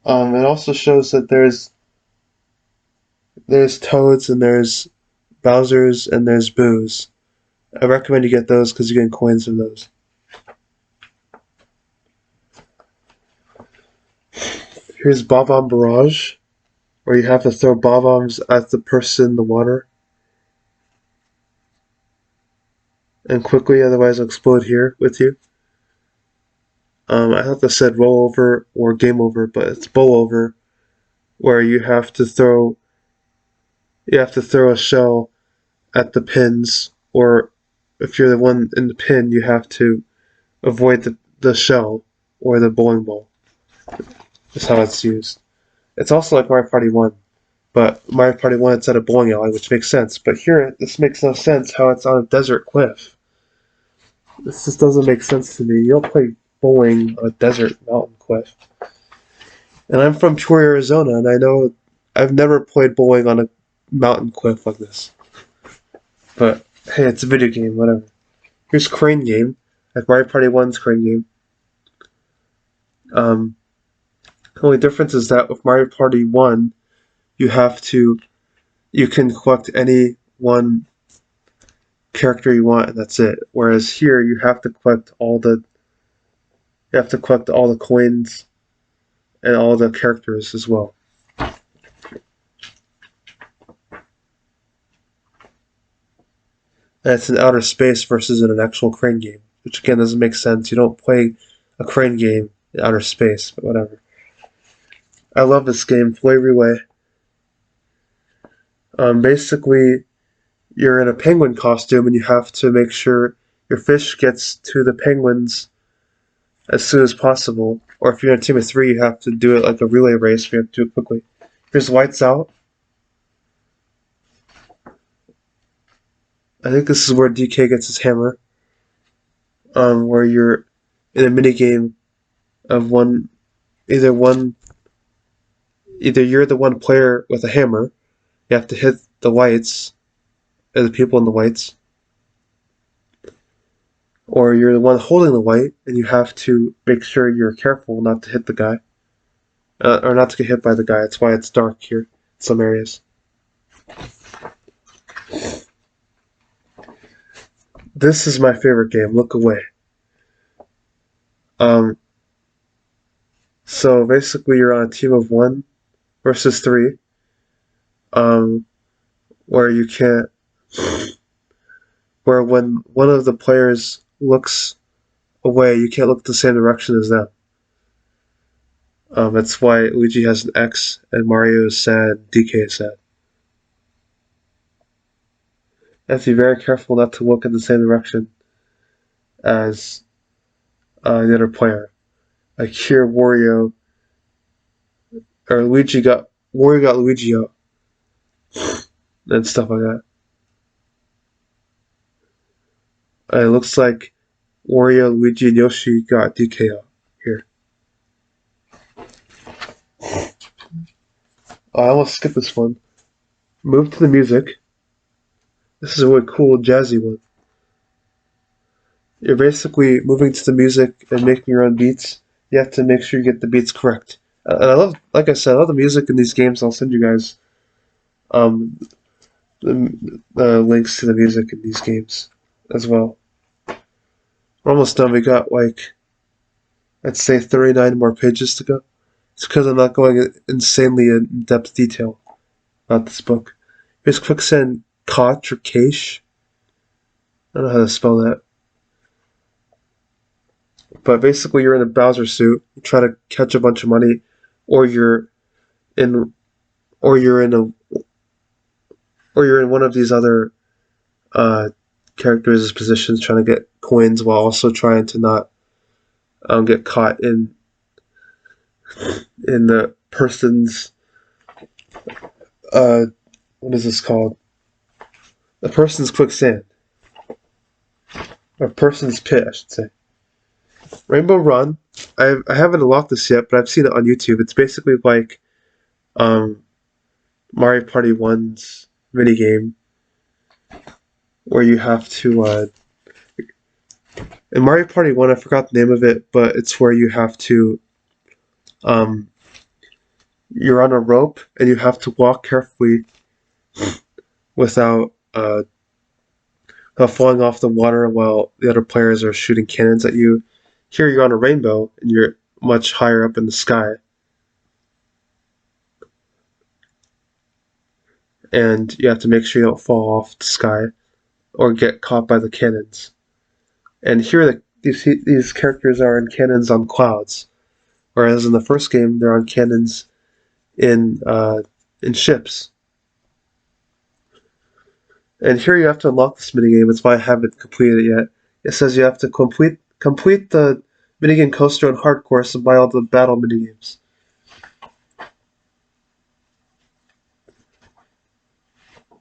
It also shows that there's Toads and there's Bowser's and there's Boo's. I recommend you get those because you're getting coins from those. Here's Bob-omb Barrage, where you have to throw bob-ombs at the person in the water. And quickly, otherwise it'll explode here with you. I thought this said roll over or game over, but it's bowl over, where you have to throw a shell at the pins, or if you're the one in the pin, you have to avoid the shell or the bowling ball. That's how it's used. It's also like Mario Party 1, but Mario Party 1 it's at a bowling alley, which makes sense. But here, this makes no sense how it's on a desert cliff. This just doesn't make sense to me. You don't play bowling on a desert mountain cliff. And I'm from Troy, Arizona, and I know I've never played bowling on a mountain cliff like this. But hey, it's a video game, whatever. Here's Crane Game, like Mario Party 1's Crane Game. The only difference is that with Mario Party 1, you can collect any one character you want, and that's it. Whereas here, you have to collect all the coins and all the characters as well. And it's in outer space versus in an actual Crane game. which again doesn't make sense. You don't play a crane game in outer space, but whatever. I love this game, Play Relay. Basically, you're in a penguin costume and you have to make sure your fish gets to the penguins as soon as possible. Or if you're in a team of 3, you have to do it like a relay race. You have to do it quickly. Here's lights out. I think this is where DK gets his hammer. Where you're in a mini game of either you're the one player with a hammer. You have to hit the lights, or the people in the lights, or you're the one holding the light, and you have to make sure you're careful not to hit the guy, or not to get hit by the guy. That's why it's dark here in some areas. This is my favorite game, Look Away. So basically you're on a team of 1 versus 3, where you can't, where when one of the players looks away, you can't look the same direction as them. That's why Luigi has an X and Mario is sad, DK is sad. You have to be very careful not to look in the same direction as the other player. Like here, Wario got Luigi out, and stuff like that. It looks like Wario, Luigi, and Yoshi got DK out here. I almost skipped this one. Move to the music. This is a really cool jazzy one. You're basically moving to the music and making your own beats. You have to make sure you get the beats correct. And I love, like I said, I love the music in these games. I'll send you guys the links to the music in these games as well. We're almost done. We got like, I'd say 39 more pages to go. It's because I'm not going insanely in-depth detail about this book. Here's Quicksand Koch or Cache. I don't know how to spell that. But basically you're in a Bowser suit, you try to catch a bunch of money, or you're in one of these other characters' positions trying to get coins while also trying to not get caught in the person's what is this called? The person's quicksand. Or person's pit, I should say. Rainbow Run. I haven't unlocked this yet, but I've seen it on YouTube. It's basically like Mario Party 1's minigame, where you have to in Mario Party 1, I forgot the name of it, but it's where you have to you're on a rope and you have to walk carefully without falling off the water while the other players are shooting cannons at you. Here you're on a rainbow and you're much higher up in the sky. And you have to make sure you don't fall off the sky or get caught by the cannons. And here these characters are in cannons on clouds, whereas in the first game they're on cannons in ships. And here you have to unlock this minigame. That's why I haven't completed it yet. It says you have to complete the minigame coaster on hard course and buy all the battle minigames.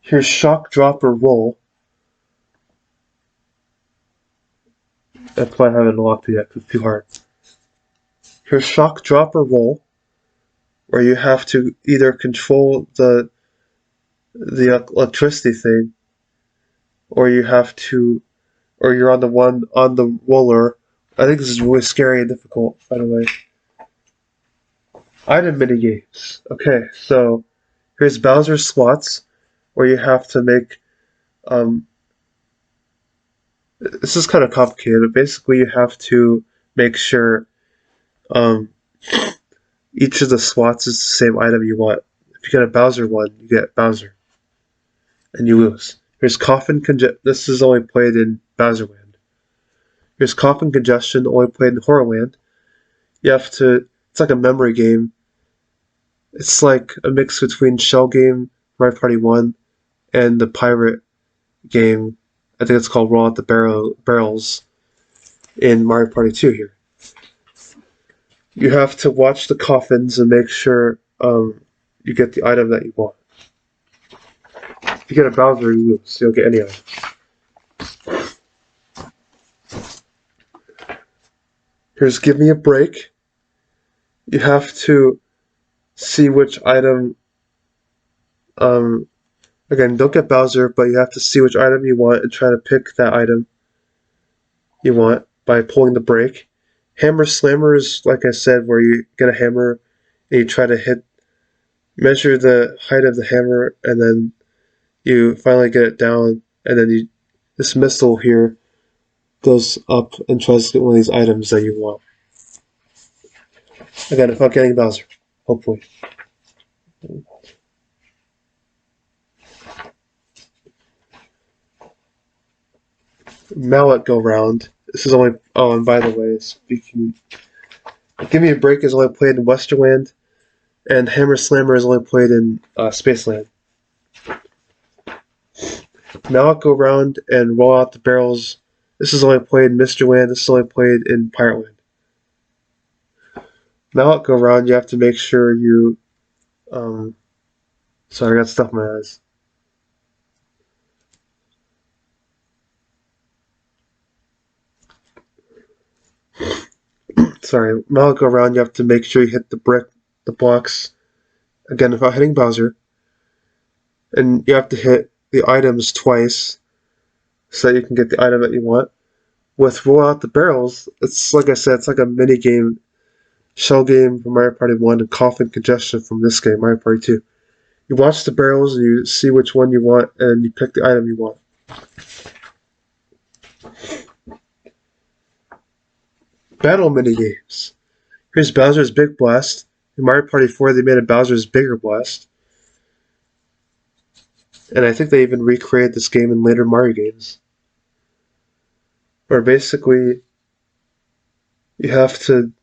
Here's Shock, Drop, or Roll. That's why I haven't unlocked it yet, because it's too hard. Here's Shock, Drop, or Roll, where you have to either control the electricity thing, or you're on the roller. I think this is really scary and difficult, by the way. Item minigames. Okay, so here's Bowser's Slots, where you have to make this is kind of complicated, but basically you have to make sure each of the slots is the same item you want. If you get a Bowser one, you get Bowser, and you lose. Here's Coffin This is only played in Bowserland. Here's Cough and Congestion, only played in Horrorland. It's like a memory game. It's like a mix between Shell Game, Mario Party 1, and the pirate game. I think it's called Roll Out the Barrels in Mario Party 2 here. You have to watch the coffins and make sure you get the item that you want. If you get a Bowser, you lose. You don't get any item. Here's Give Me a Break. You have to see which item. Again, don't get Bowser, but you have to see which item you want and try to pick that item you want by pulling the brake. Hammer Slammer is, like I said, where you get a hammer and you try to measure the height of the hammer, and then you finally get it down, and then this missile here goes up and tries to get one of these items that you want. Again, without getting Bowser, hopefully. Mallet Go Round. This is only. Oh, and by the way, speaking. Give Me a Break is only played in Westerland, and Hammer Slammer is only played in Spaceland. Mallet Go Round and Roll Out the Barrels. This is only played in Mr. Land. This is only played in Pirate Land. Mallet Go Round, you have to make sure you. Sorry, I got stuff in my eyes. Sorry, Mallet Go Round, you have to make sure you hit the blocks, again without hitting Bowser. And you have to hit the items twice so that you can get the item that you want. With Roll Out the Barrels, it's like I said, it's like a mini game, shell game from Mario Party 1 and Cough and Congestion from this game, Mario Party 2. You watch the barrels and you see which one you want and you pick the item you want. Battle minigames. Here's Bowser's Big Blast. In Mario Party 4, they made a Bowser's Bigger Blast. And I think they even recreated this game in later Mario games. Where basically you have to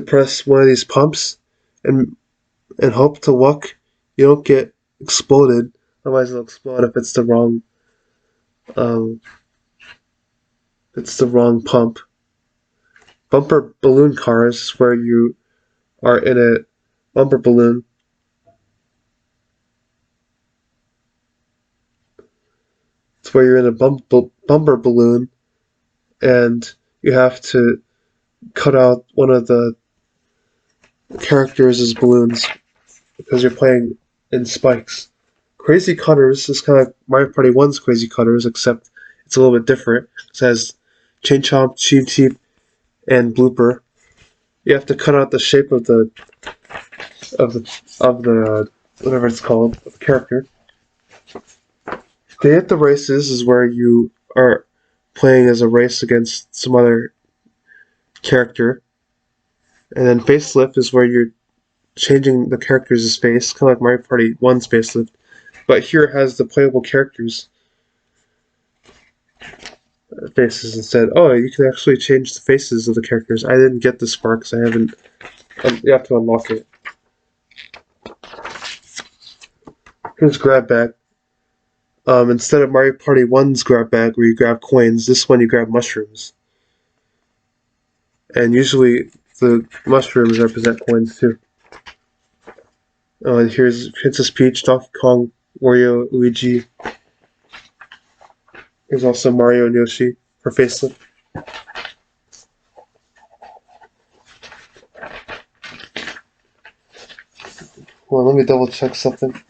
press one of these pumps and hope to luck you don't get exploded. Otherwise it'll explode if it's the wrong pump. Bumper balloon cars, where you are in a bumper balloon. It's where you're in a bumper balloon and you have to cut out one of the characters' balloons because you're playing in spikes. Crazy Cutters is kind of like Mario Party 1's Crazy Cutters, except it's a little bit different. It has Chain Chomp, Cheep Cheep, and Blooper. You have to cut out the shape of the whatever it's called, of the character. Day at the Races is where you are playing as a race against some other character. And then Facelift is where you're changing the character's face, kind of like Mario Party 1's Facelift. But here it has the playable characters' faces instead. Oh, you can actually change the faces of the characters. I didn't get this far because I haven't. You have to unlock it. Here's Grab Bag. Instead of Mario Party 1's Grab Bag, where you grab coins, this one you grab mushrooms. And usually the mushrooms represent coins too. Here's Princess Peach, Donkey Kong, Wario, Luigi. Here's also Mario and Yoshi for Facelift. Well, let me double check something.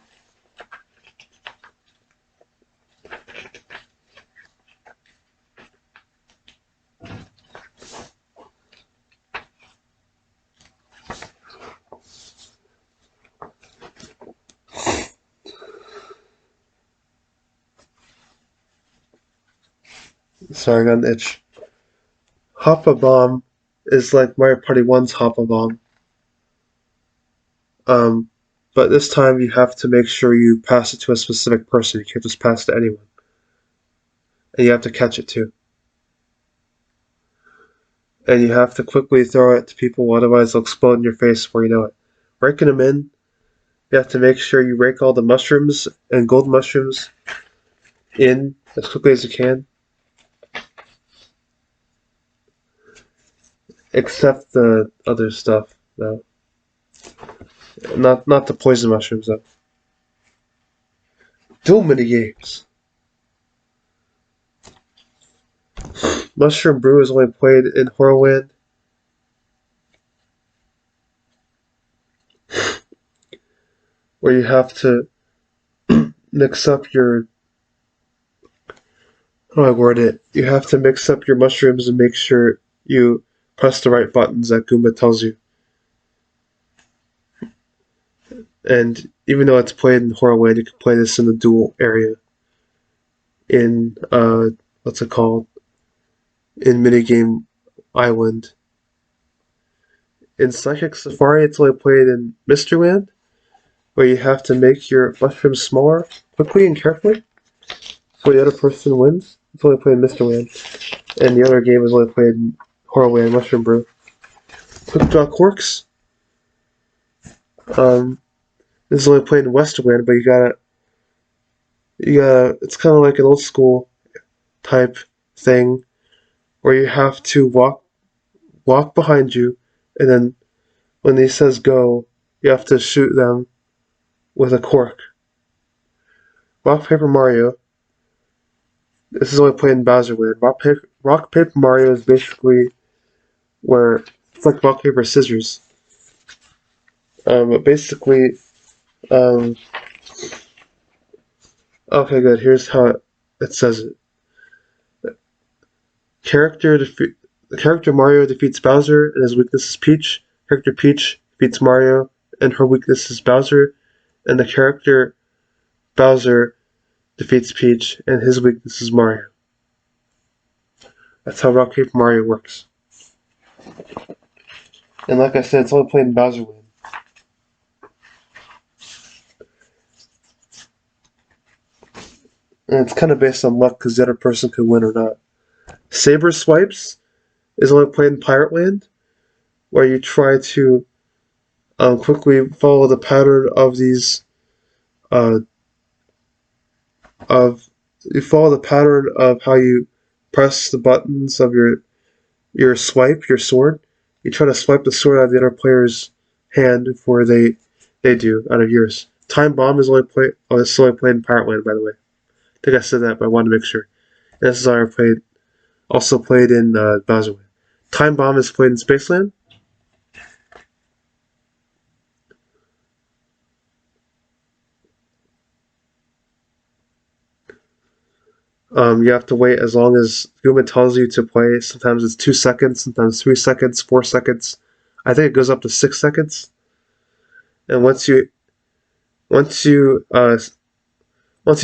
Sorry, I got an itch. Hoppa Bomb is like Mario Party 1's Hoppa Bomb. But this time you have to make sure you pass it to a specific person. You can't just pass it to anyone. And you have to catch it too. and you have to quickly throw it to people, otherwise they'll explode in your face before you know it. Raking them in, you have to make sure you rake all the mushrooms and gold mushrooms in as quickly as you can, except the other stuff, though. Not the poison mushrooms, though. Dual mini games. Mushroom Brew is only played in Horrorland. Where you have to mix up your. How do I word it? You have to mix up your mushrooms and make sure you press the right buttons that Goomba tells you. And even though it's played in Horrorland, you can play this in the dual area. In, what's it called? In Minigame Island. In Psychic Safari, it's only played in Mysteryland, where you have to make your mushrooms smaller quickly and carefully, so the other person wins. It's only played in Mysteryland, and the other game is only played in Horrorland Mushroom Brew. Quick Draw Quirks. This is only played in Westerland, but you gotta. It's kind of like an old school type thing, where you have to walk behind you, and then when he says go, you have to shoot them with a cork. Rock Paper Mario. This is only played in Bowserland. Rock Paper Mario is basically where it's like rock paper scissors. But basically, um, okay, good. Here's how it says it. The character Mario defeats Bowser, and his weakness is Peach. Character Peach defeats Mario, and her weakness is Bowser. And the character Bowser defeats Peach, and his weakness is Mario. That's how Rock Paper Mario works. And like I said, it's only played in Bowserland. And it's kind of based on luck because the other person could win or not. Saber Swipes is only played in Pirate Land, where you try to quickly follow the pattern of these. You follow the pattern of how you press the buttons of your swipe, your sword. You try to swipe the sword out of the other player's hand before they do out of yours. Time Bomb is only played. Oh, this is only played in Pirate Land, by the way. I think I said that, but I wanted to make sure. And this is also played in Bowserland. Time Bomb is played in Spaceland. You have to wait as long as Goomba tells you to play. Sometimes it's 2 seconds, sometimes 3 seconds, 4 seconds. I think it goes up to 6 seconds. And once he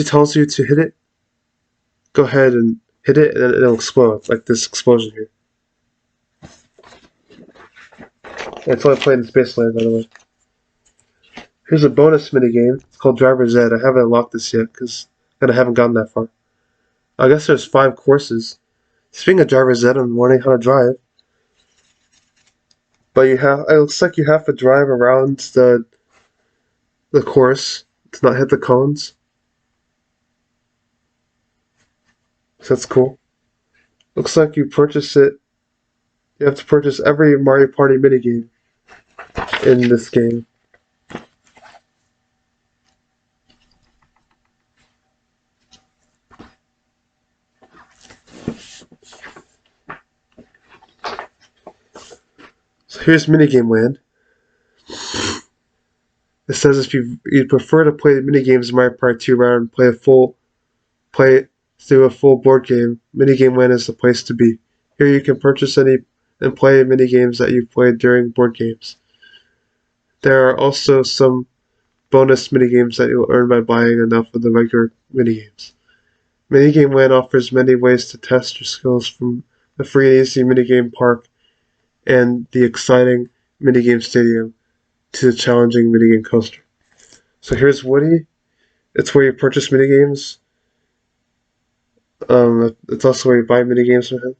tells you to hit it, go ahead and hit it, and it'll explode like this explosion here. It's only played in Spaceland, by the way. Here's a bonus minigame. It's called Driver's Ed. I haven't unlocked this yet because I haven't gotten that far. I guess there's 5 courses. Speaking of Driver's Ed, I'm learning how to drive. But it looks like you have to drive around the course to not hit the cones. So that's cool. Looks like you purchase it. You have to purchase every Mario Party minigame in this game. So here's Minigame Land. It says if you'd prefer to play the minigames in Mario Party 2 rather than play through a full board game, Minigame Land is the place to be. Here you can purchase any and play minigames that you've played during board games. There are also some bonus minigames that you'll earn by buying enough of the regular minigames. Minigame Land offers many ways to test your skills, from the free and easy minigame park and the exciting minigame stadium to the challenging minigame coaster. So here's Woody. It's where you purchase minigames. It's also where you buy minigames from him.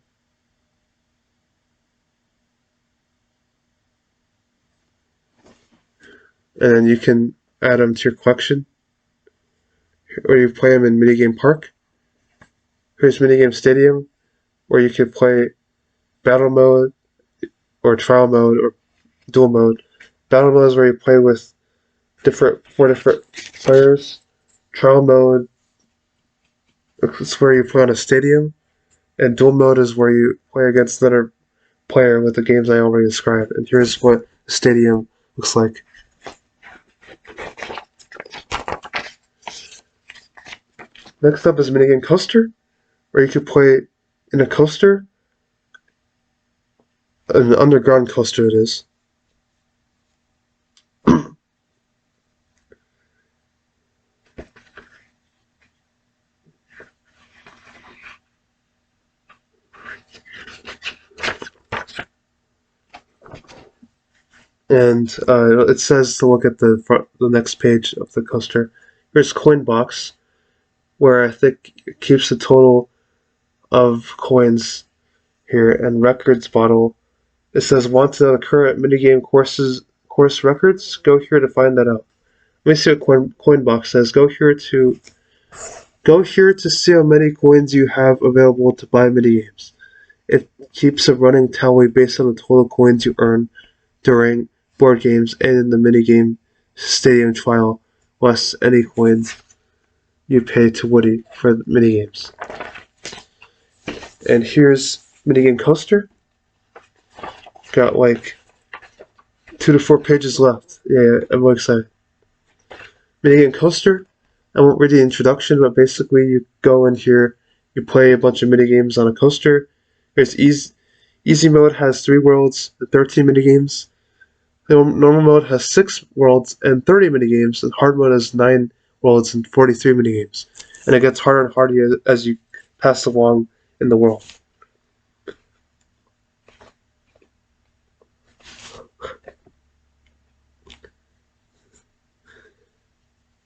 and then you can add them to your collection, or you play them in Minigame Park. Here's Minigame Stadium, where you can play battle mode, or trial mode, or dual mode. Battle mode is where you play with four different players. Trial mode is where you play on a stadium, and dual mode is where you play against another player with the games I already described. And here's what the stadium looks like. Next up is Minigame Coaster, where you can play in a coaster, an underground coaster it is. And it says to look at the next page of the coaster. Here's Coin Box, where I think it keeps the total of coins here, and Records Bottle. It says want to know the current minigame course records? Go here to find that out. Let me see what Coin Box says. Go here to see how many coins you have available to buy minigames. It keeps a running tally based on the total coins you earn during board games and in the minigame stadium trial, less any coins you pay to Woody for the minigames. And here's Minigame Coaster. Got like 2 to 4 pages left. Yeah, I'm really excited. Minigame Coaster. I won't read the introduction, but basically you go in here, you play a bunch of minigames on a coaster. There's easy mode has 3 worlds and 13 minigames. The normal mode has 6 worlds and 30 minigames, and hard mode has 9 worlds and 43 minigames. And it gets harder and harder as you pass along in the world.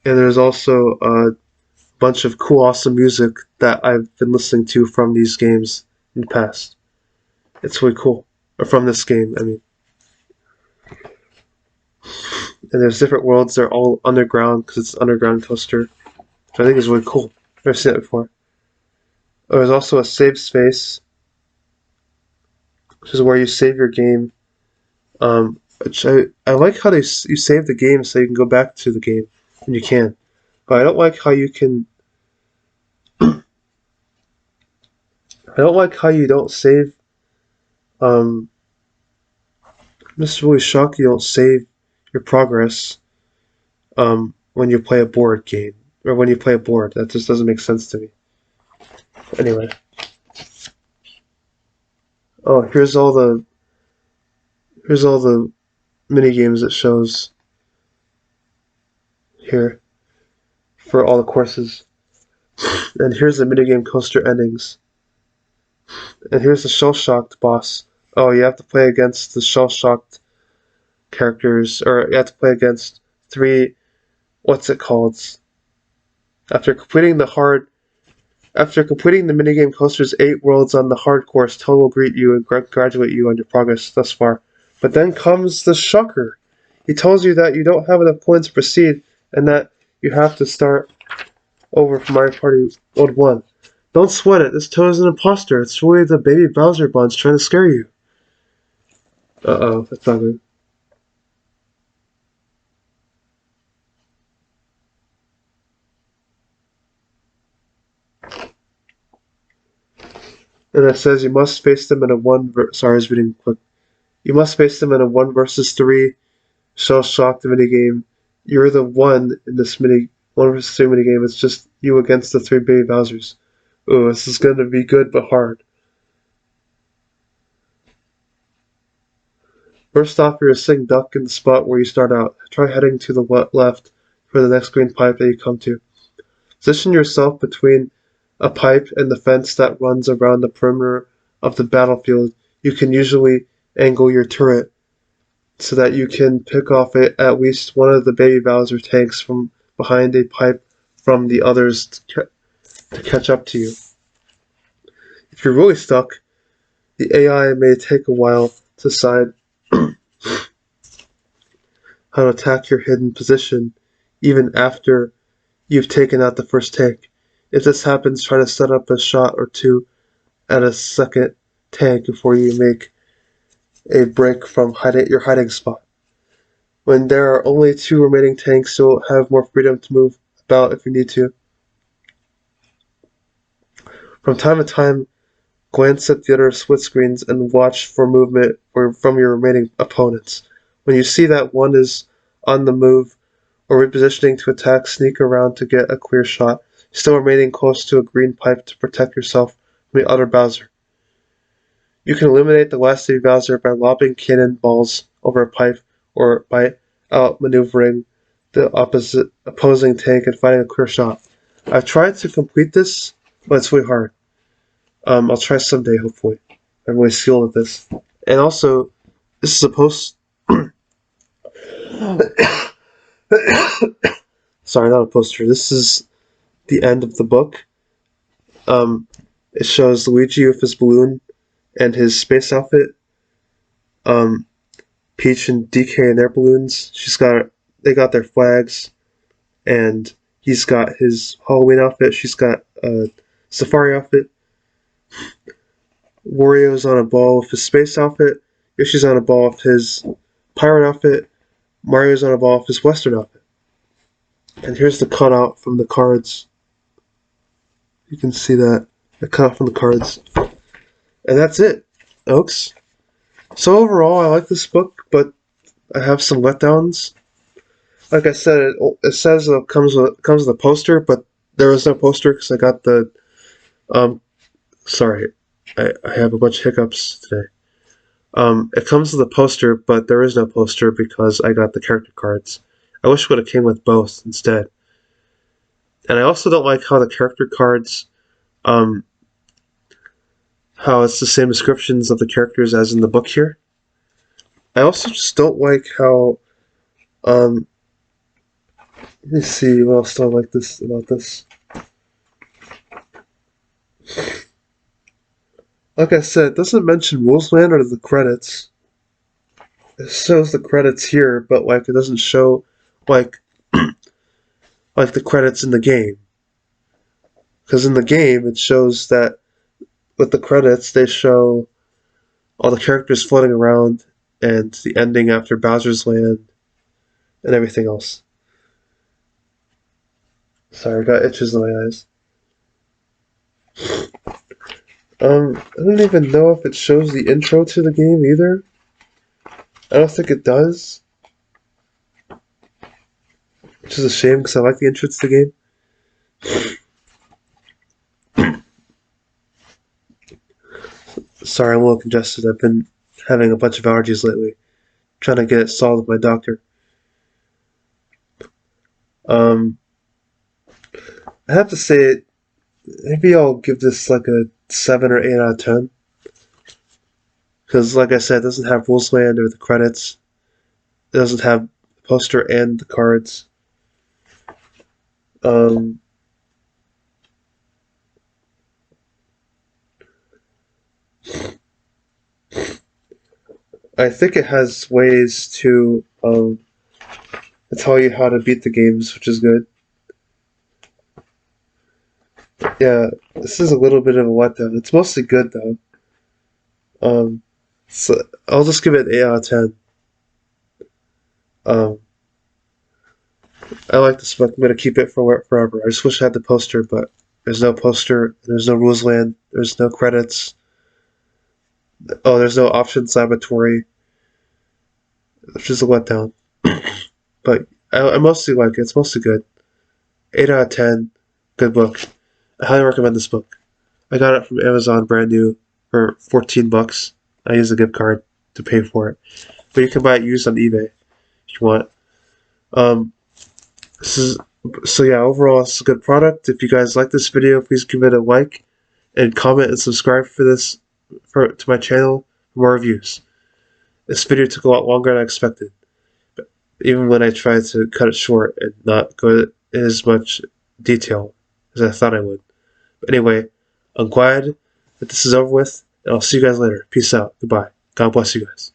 And there's also a bunch of cool, awesome music that I've been listening to from these games in the past. It's really cool. Or from this game, I mean. And there's different worlds. They're all underground because it's an underground coaster, which I think is really cool. I've never seen it before. There's also a save space, which is where you save your game. Which I like how you save the game so you can go back to the game when you can. But I don't like how you can. I don't like how you don't save. I'm just really shocked you don't save your progress when you play a board game. Or when you play a board. That just doesn't make sense to me. Anyway. Oh, here's all the mini games it shows here for all the courses. And here's the minigame coaster endings. And here's the shell-shocked boss. Oh, you have to play against the shell-shocked characters, or you have to play against 3, what's it called? After completing the minigame coaster's 8 worlds on the hard course, Toad will greet you and congratulate you on your progress thus far. But then comes the shocker. He tells you that you don't have enough coins to proceed, and that you have to start over from Mario Party Mode 1. Don't sweat it, this Toad is an imposter. It's really the baby Bowser bunch trying to scare you. Uh-oh, that's not good. And it says you must face them in a sorry, I was reading quick. You must face them in a 1 versus 3 shell-shocked minigame. You're the 1 in this 1 versus 3 minigame. It's just you against the 3 baby Bowsers. Ooh, this is going to be good but hard. First off, you're a sitting duck in the spot where you start out. Try heading to the left for the next green pipe that you come to. Position yourself between a pipe and the fence that runs around the perimeter of the battlefield. You can usually angle your turret so that you can pick off at least one of the baby Bowser tanks from behind a pipe from the others to catch up to you. If you're really stuck, the AI may take a while to decide how to attack your hidden position even after you've taken out the first tank. If this happens, try to set up a shot or two at a second tank before you make a break from your hiding spot. When there are only 2 remaining tanks, you'll have more freedom to move about if you need to. From time to time, glance at the other split screens and watch for movement from your remaining opponents. When you see that one is on the move or repositioning to attack, sneak around to get a clear shot, still remaining close to a green pipe to protect yourself from the other Bowser. You can eliminate the last of Bowser by lobbing cannon balls over a pipe or by outmaneuvering the opposing tank and finding a clear shot. I've tried to complete this, but it's really hard. I'll try someday, hopefully. I'm really skilled at this. And also, this is a post. Sorry, not a poster. This is the end of the book. It shows Luigi with his balloon and his space outfit. Peach and DK and their balloons. They got their flags, and he's got his Halloween outfit. She's got a safari outfit. Wario's on a ball with his space outfit. Yoshi's on a ball with his pirate outfit. Mario's on a ball with his western outfit. And here's the cutout from the cards. You can see that. The cutout from the cards. And that's it, folks. So overall, I like this book, but I have some letdowns. Like I said, it says it comes with a poster, but there was no poster because I got the sorry, I have a bunch of hiccups today. It comes with a poster, but there is no poster because I got the character cards. I wish it would have came with both instead. And I also don't like how the character cards, how it's the same descriptions of the characters as in the book here. I also just don't like how, let me see what else do I like about this. Like I said, it doesn't mention Wolfsland or the credits. It shows the credits here, but like it doesn't show like like the credits in the game. Because in the game, it shows that with the credits, they show all the characters floating around and the ending after Bowser's Land and everything else. Sorry, I got itches in my eyes. I don't even know if it shows the intro to the game either. I don't think it does. Which is a shame because I like the intro to the game. Sorry, I'm a little congested. I've been having a bunch of allergies lately. Trying to get it solved with my doctor. I have to say, maybe I'll give this like a 7 or 8 out of 10. Because, like I said, it doesn't have Wolfsland or the credits. It doesn't have the poster and the cards. I think it has ways to tell you how to beat the games, which is good. Yeah, this is a little bit of a letdown. It's mostly good though. So I'll just give it 8 out of 10. I like this book. I'm gonna keep it for forever. I just wish I had the poster, but there's no poster. There's no Rusland. There's no credits. Oh, there's no Options Laboratory, which is a letdown. But I mostly like it. It's mostly good. 8 out of 10. Good book. I highly recommend this book. I got it from Amazon brand new for $14. I used a gift card to pay for it. But you can buy it used on eBay if you want. So yeah, overall it's a good product. If you guys like this video, please give it a like and comment and subscribe to my channel for more reviews. This video took a lot longer than I expected, even when I tried to cut it short and not go in as much detail as I thought I would. But anyway, I'm glad that this is over with, and I'll see you guys later. Peace out. Goodbye. God bless you guys.